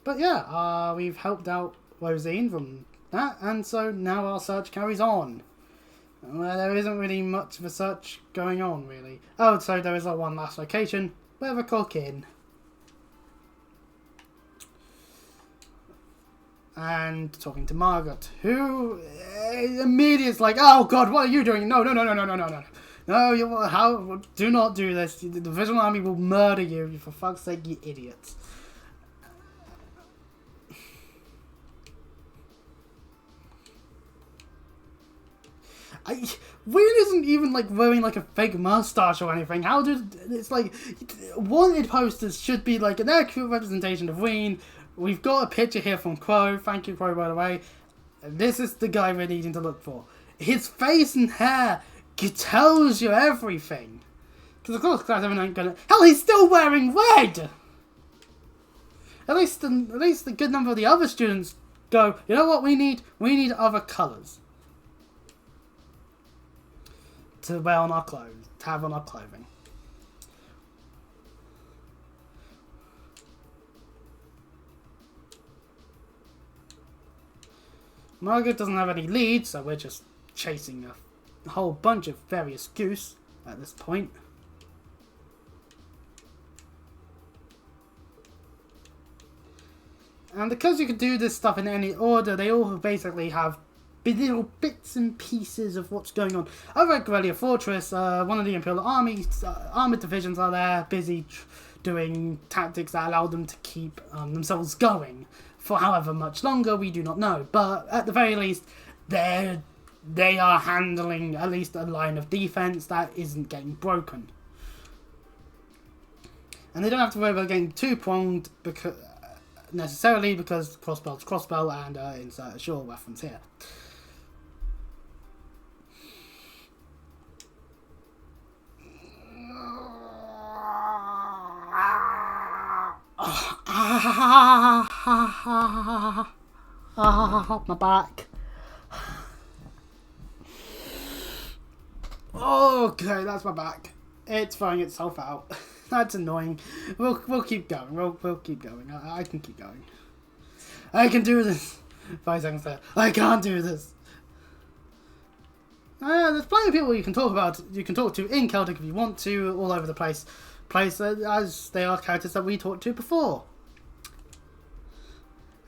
But yeah, we've helped out Rosine from that, and so now our search carries on. Well, there isn't really much of a search going on, really. Oh, so there is one last location, where the cook in. And talking to Margaret, who immediately is like, oh god, what are you doing? No. No, do not do this. The Divisional Army will murder you, for fuck's sake, you idiots. Wynne isn't even like wearing like a fake mustache or anything. It's like wanted posters should be like an accurate representation of Wynne. We've got a picture here from Crow. Thank you, Crow, by the way. This is the guy we're needing to look for. His face and hair tells you everything. Because of course, class 7 ain't gonna. Hell, he's still wearing red. At least the good number of the other students go. You know what we need? We need other colours to wear on our clothes, to have on our clothing. Margaret doesn't have any leads, so we're just chasing a whole bunch of various goose at this point. And because you can do this stuff in any order, they all basically have little bits and pieces of what's going on. Over at Guerrilla Fortress, one of the Imperial Army's armoured divisions are there, busy doing tactics that allow them to keep themselves going for however much longer, we do not know. But at the very least, they are handling at least a line of defense that isn't getting broken. And they don't have to worry about getting two-pronged necessarily because crossbow's crossbow and insert a sure reference here. My back. Okay, that's my back. It's throwing itself out. That's annoying. We'll keep going. We'll keep going. I can keep going. I can do this. 5 seconds there. I can't do this. There's plenty of people you can talk to in Celtic if you want to, all over the place, as they are characters that we talked to before.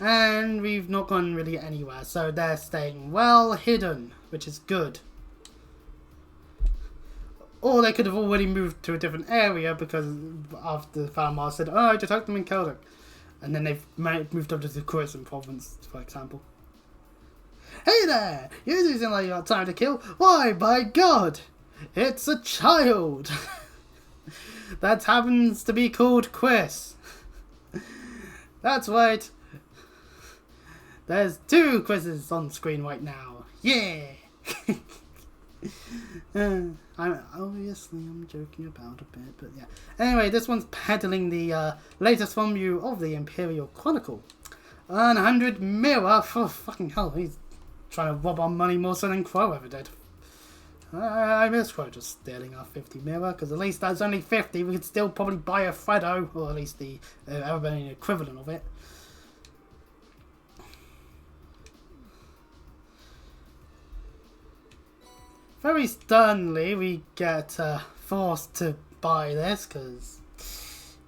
And we've not gone really anywhere, so they're staying well hidden, which is good. Or they could have already moved to a different area because after Falmar said, oh, I detect them in Celtic. And then they've moved up to the Khorasan province, for example. Hey there! You do seem like you got time to kill. Why, by God! It's a child! That happens to be called Chris. That's right. There's 2 Chris's on screen right now. Yeah! I'm joking about a bit, but yeah. Anyway, this one's peddling the latest volume of the Imperial Chronicle. 100 mirror for fucking hell. He's trying to rob our money more so than Crow ever did. I miss Crow just stealing our 50 mirror, because at least that's only 50. We could still probably buy a Freddo, or at least the Arabanian equivalent of it. Very sternly, we get forced to buy this, because,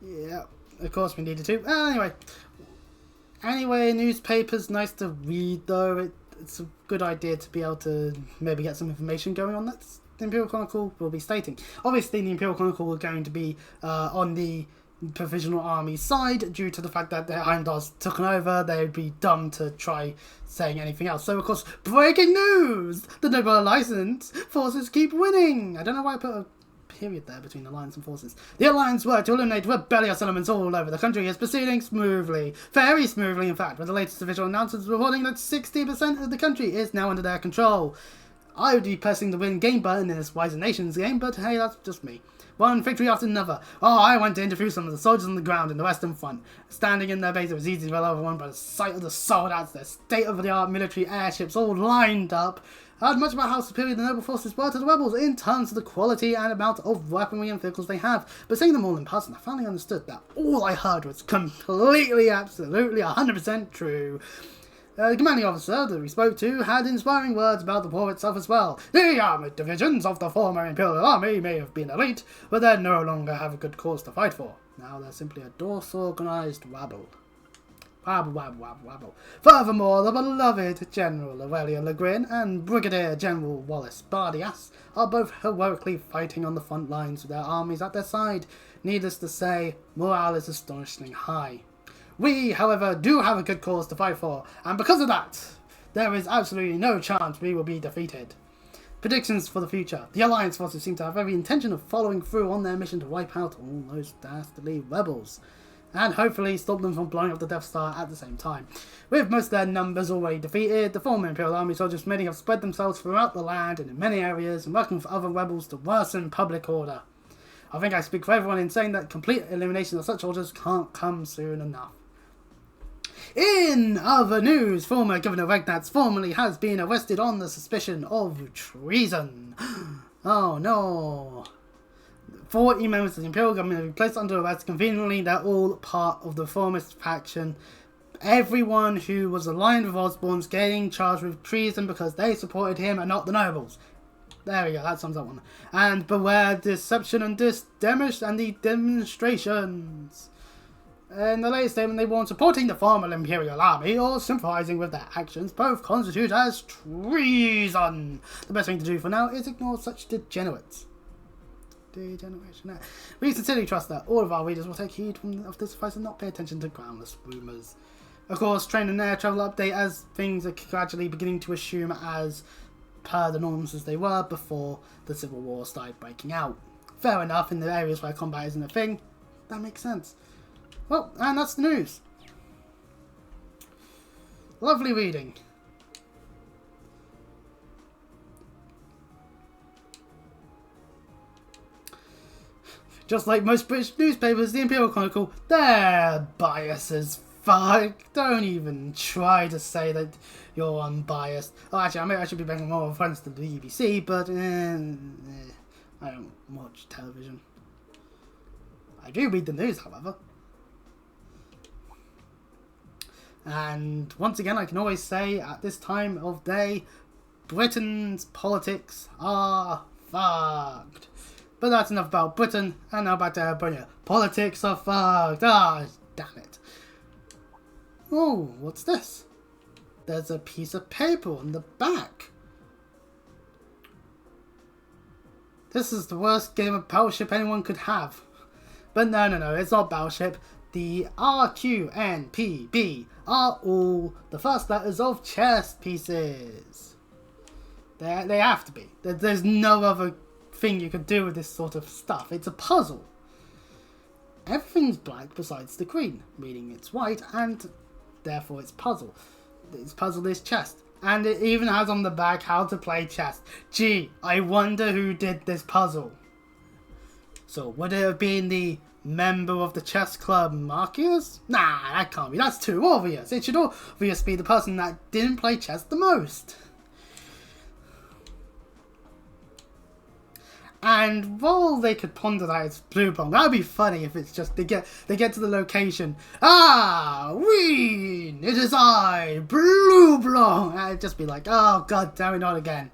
yeah, of course we needed to. Anyway, newspapers, nice to read, though. It's a good idea to be able to maybe get some information going on that the Imperial Chronicle will be stating. Obviously, the Imperial Chronicle are going to be on the Provisional Army side due to the fact that the Heimdall's taken over. They would be dumb to try saying anything else. So, of course, breaking news! The Noble Alliance forces keep winning! I don't know why I put a period there between Alliance and forces. The Alliance work to eliminate rebellious elements all over the country is proceeding smoothly. Very smoothly, in fact, with the latest official announcements reporting that 60% of the country is now under their control. I would be pressing the win game button in this Wiser Nations game, but hey, that's just me. One victory after another. Oh, I went to interview some of the soldiers on the ground in the Western Front. Standing in their base, it was easy to tell everyone by the sight of the soldiers, their state-of-the-art military airships all lined up. I heard much about how superior the noble forces were to the rebels in terms of the quality and amount of weaponry and vehicles they have. But seeing them all in person, I finally understood that all I heard was completely, absolutely, 100% true. The commanding officer that we spoke to had inspiring words about the war itself as well. The armoured divisions of the former Imperial Army may have been elite, but they no longer have a good cause to fight for. Now they're simply a disorganised rabble. Wabble. Furthermore, the beloved General Aurelian Legrin and Brigadier General Wallace Bardias are both heroically fighting on the front lines with their armies at their side. Needless to say, morale is astonishingly high. We, however, do have a good cause to fight for, and because of that, there is absolutely no chance we will be defeated. Predictions for the future. The Alliance forces seem to have every intention of following through on their mission to wipe out all those dastardly rebels, and hopefully stop them from blowing up the Death Star at the same time. With most of their numbers already defeated, the former Imperial Army soldiers many have spread themselves throughout the land and in many areas and working with other rebels to worsen public order. I think I speak for everyone in saying that complete elimination of such orders can't come soon enough. In other news, former Governor Ragnatz formally has been arrested on the suspicion of treason. Oh no. 40 members of the Imperial government have been placed under arrest. Conveniently, they're all part of the reformist faction. Everyone who was aligned with Osborn's getting charged with treason because they supported him and not the nobles. There we go, that sums up one. And beware deception and the demonstrations. In the latest statement, they warned supporting the former Imperial Army or sympathising with their actions both constitute as treason. The best thing to do for now is ignore such degenerates. Degeneration. We sincerely trust that all of our readers will take heed of this advice and not pay attention to groundless rumours. Of course, train and air travel update as things are gradually beginning to assume as per the norms as they were before the Civil War started breaking out. Fair enough, in the areas where combat isn't a thing, that makes sense. Well, and that's the news. Lovely reading. Just like most British newspapers, the Imperial Chronicle, they're biased as fuck. Don't even try to say that you're unbiased. Oh, actually, I should be making more offense to the BBC, but I don't watch television. I do read the news, however. And once again, I can always say at this time of day, Britain's politics are fucked. But that's enough about Britain, and now back to Estonia. Politics are fucked. Ah, damn it. Oh, what's this? There's a piece of paper on the back. This is the worst game of Battleship anyone could have. But no, it's not Battleship. the R, Q, N, P, B are all the first letters of chess pieces. They have to be. There's no other thing you could do with this sort of stuff. It's a puzzle. Everything's black besides the queen, meaning it's white, and therefore it's puzzle. Its puzzle is chess. And it even has on the back how to play chess. Gee, I wonder who did this puzzle. So, would it have been the member of the chess club, Marcus? Nah, that can't be. That's too obvious. It should obviously be the person that didn't play chess the most. And while they could ponder that it's Blue Blonde, that'd be funny if it's just they get to the location. Ah, Ween! It is I, Blue Blonde! And it'd just be like, oh god damn it, not again.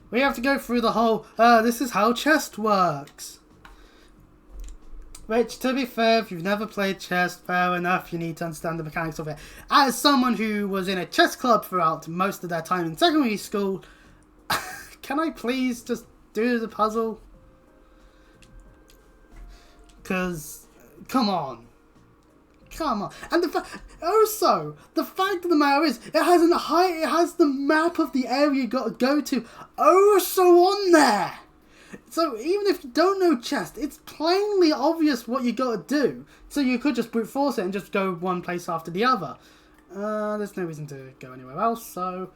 We have to go through the whole, this is how chess works. Which, to be fair, if you've never played chess, fair enough, you need to understand the mechanics of it. As someone who was in a chess club throughout most of their time in secondary school, can I please just do the puzzle? Because, come on. Come on. And the fact of the matter is, it has the map of the area you got to go to on there. So even if you don't know chess, it's plainly obvious what you got to do. So you could just brute force it and just go one place after the other. There's no reason to go anywhere else, so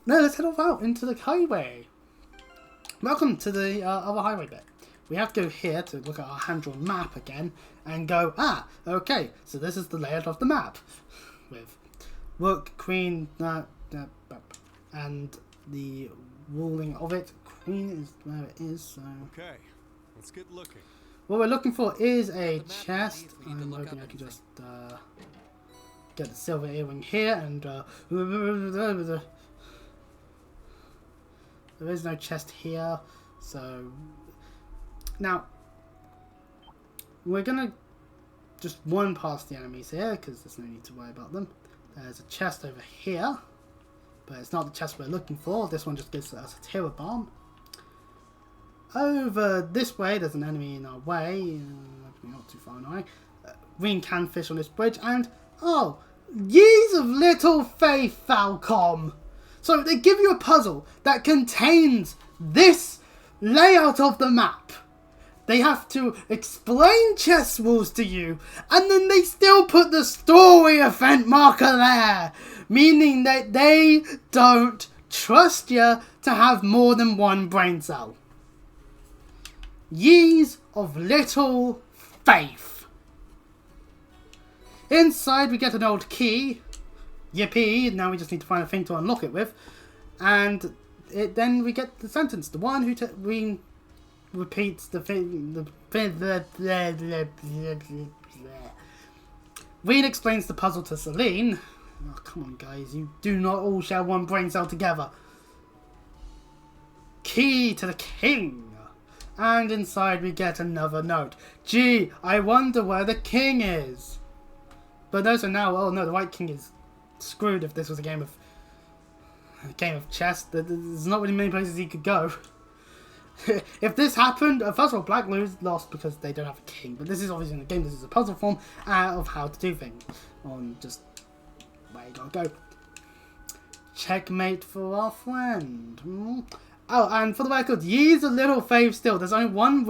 no, let's head off out into the highway. Welcome to the other highway bit. We have to go here to look at our hand-drawn map again and go, okay, so this is the layout of the map with rook, queen, and the ruling of it. Queen is where it is, so... Okay, let's get looking. What we're looking for is a chest. I'm hoping I can just get the silver earring here, and there is no chest here, so... Now, we're gonna just run past the enemies here, because there's no need to worry about them. There's a chest over here, but it's not the chest we're looking for. This one just gives us a terror bomb. Over this way, there's an enemy in our way. Not too far away. Green canfish on this bridge, and oh, years of little faith, Falcom. So they give you a puzzle that contains this layout of the map. They have to explain chess rules to you, and then they still put the story event marker there, meaning that they don't trust you to have more than one brain cell. Years of little faith. Inside we get an old key. Yippee, now we just need to find a thing to unlock it with. And then we get the sentence. The one who repeats the thing. Ween explains the puzzle to Celine. Oh, come on guys, you do not all share one brain cell together. Key to the king. And inside we get another note. Gee, I wonder where the king is. But those are now, oh no, the white king is screwed if this was a game of chess. There's not really many places he could go. If this happened, first of all, black lost because they don't have a king. But this is obviously in the game, this is a puzzle form of how to do things. On just where you gotta go. Checkmate for our friend. Oh, and for the record, years of little faith still. There's only one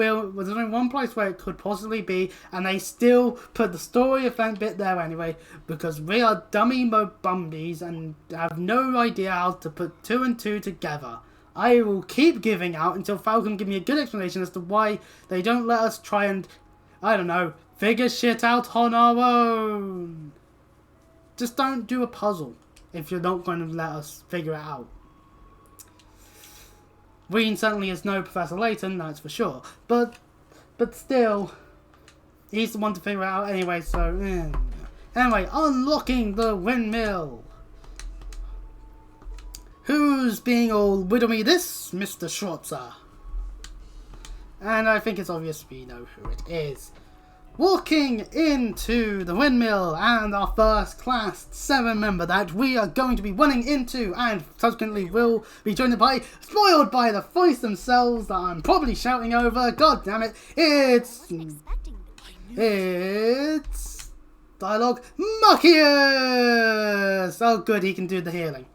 place where it could possibly be, and they still put the story event bit there anyway, because we are dummy bumbies and have no idea how to put 2 and 2 together. I will keep giving out until Falcon give me a good explanation as to why they don't let us try and, I don't know, figure shit out on our own. Just don't do a puzzle if you're not going to let us figure it out. Ween certainly is no Professor Layton, that's for sure. But still, he's the one to figure it out anyway, so... Anyway, unlocking the windmill. Who's being all riddle me this? Mr. Schwarzer. And I think it's obvious we know who it is. walking into the windmill and our first class 7 member that we are going to be running into and subsequently will be joined by, spoiled by the voice themselves that I'm probably shouting over. God damn it. It's dialogue Marcius! Oh good, he can do the healing.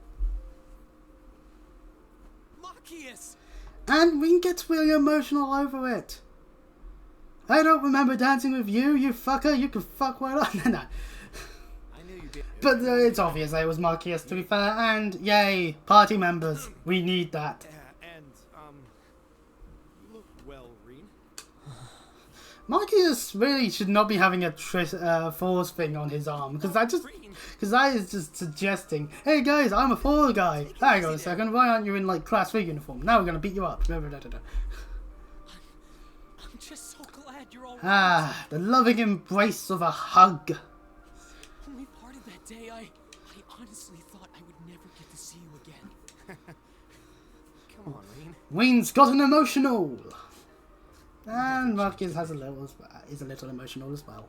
Marcius! And we get really emotional over it. I don't remember dancing with you, you fucker. You can fuck right on. No. I knew you did. But it's obvious that it was Marcius, to be fair. And yay, party members. We need that. And, you look well, Reen. Marcius really should not be having a force thing on his arm. Because that is just suggesting, hey guys, I'm a Force guy. Hang on a second, why aren't you in like class 3 uniform? Now we're going to beat you up. I'm just so glad you're all right. Ah, the loving embrace of a hug. Only part of that day, I honestly thought I would never get to see you again. Come on, Reen. Wayne's gotten emotional. And Marcius is a little emotional as well.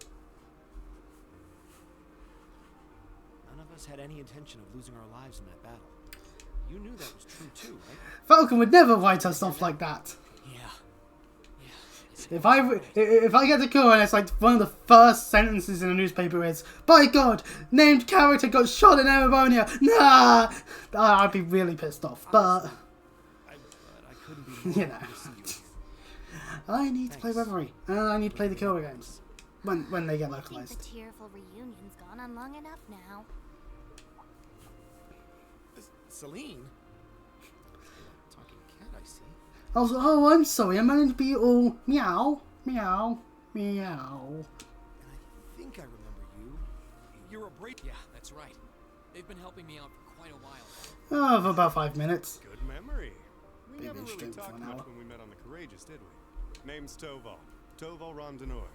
None of us had any intention of losing our lives in that battle. You knew that was true too, right? Falcon would never write us off like that. Yeah. If I get the call and it's like one of the first sentences in a newspaper is, by God, named character got shot in Erebonia. Nah, I'd be really pissed off. But I couldn't be more you know, happy to see you. I need to play Reverie and I need to play the killer games when they get I think the localized. tearful reunion's gone on long enough now. Celine? Talking cat, I see. Also, oh, I'm sorry, I'm going to be all meow, meow, meow. And I think I remember you. You're a break. Yeah, that's right. They've been helping me out for quite a while. Oh, for about 5 minutes. Good memory. We Maybe never it's really streamed for talked an much hour. when we met on the Courageous, did we? Name's Toval. Toval Rondenor.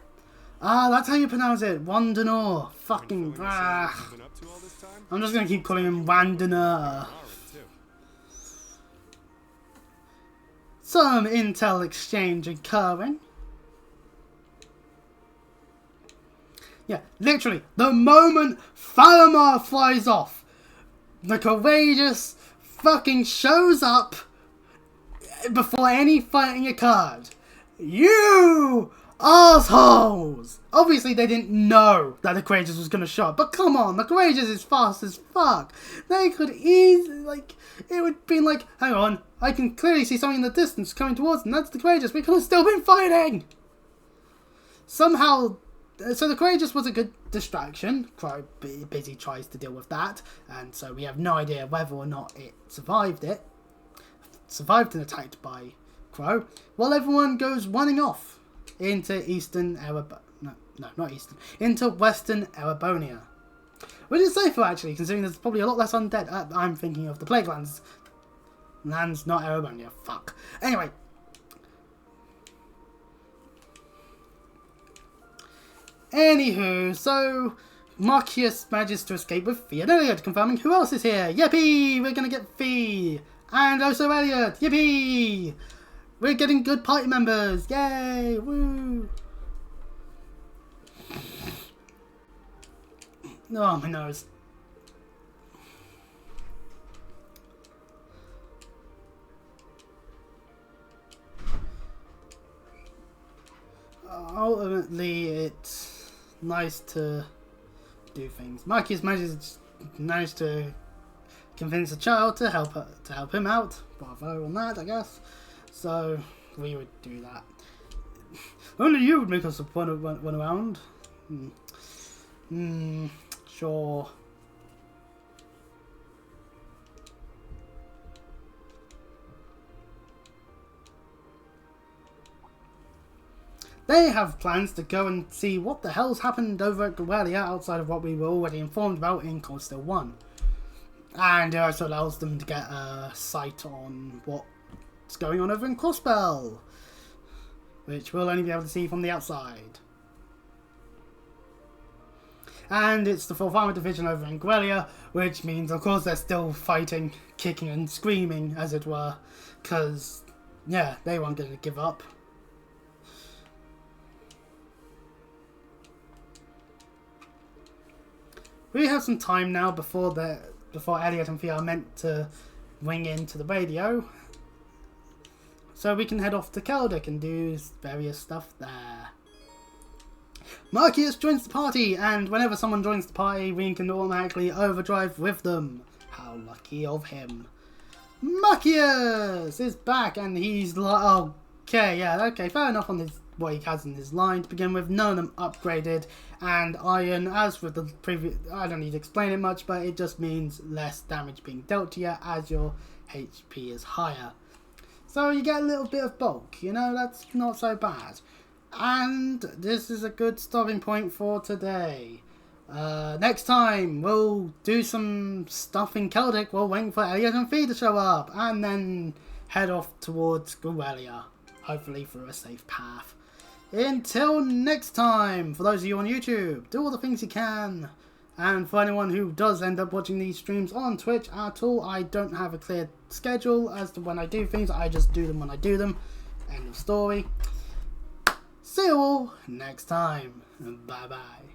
Ah, that's how you pronounce it. Wanderer. Been Fucking. filling us in on what you've been up to all this time? I'm just going to keep calling him Wanderer. Alright, too. Some intel exchange occurring. Yeah, literally, the moment Falamar flies off, the Courageous fucking shows up before any fighting occurred. You assholes! Obviously they didn't know that the Courageous was gonna show up, but come on, the Courageous is fast as fuck. They could easily, like, it would be like, hang on, I can clearly see something in the distance coming towards them, that's the Courageous, we could have still been fighting! Somehow, so the Courageous was a good distraction. Crow busy tries to deal with that, and so we have no idea whether or not it. Survived and attacked by Crow, while everyone goes running off into into Western Erebonia. Which is safer actually, considering there's probably a lot less undead. I'm thinking of the Plague Lands. Lands, not Erebonia. Fuck. Anyway. Anywho, so Marcius manages to escape with Fee and Elliot, confirming who else is here. Yippee! We're gonna get Fee! And also Elliot! Yippee! We're getting good party members! Yay! Woo! Oh, my nose. Ultimately, it's nice to do things. Marcus managed to convince a child to help him out. Bravo on that, I guess. So we would do that. Only you would make us run around. Sure. They have plans to go and see what the hell's happened over at Gwalia outside of what we were already informed about in Coastal 1. And it also allows them to get a sight on what's going on over in Crossbell, which we'll only be able to see from the outside. And it's the 4th Armored Division over in Gwalia, which means, of course, they're still fighting, kicking and screaming, as it were, because, yeah, they weren't going to give up. we have some time now before Elliot and Fia are meant to ring into the radio. So we can head off to Celdic and do various stuff there. Marcus joins the party, and whenever someone joins the party, we can automatically overdrive with them. How lucky of him. Marcus is back, and he's like, okay, fair enough on what he has in his line to begin with. None of them upgraded, and iron, as with the previous, I don't need to explain it much, but it just means less damage being dealt to you as your HP is higher. So you get a little bit of bulk, you know, that's not so bad. And this is a good stopping point for today. Next time we'll do some stuff in Celdic. We'll wait for Elliot and Fee to show up, and then head off towards Guelia, hopefully through a safe path. Until next time, for those of you on YouTube, do all the things you can. And for anyone who does end up watching these streams on Twitch at all, I don't have a clear schedule as to when I do things. I just do them when I do them. End of story. See you all next time. Bye bye.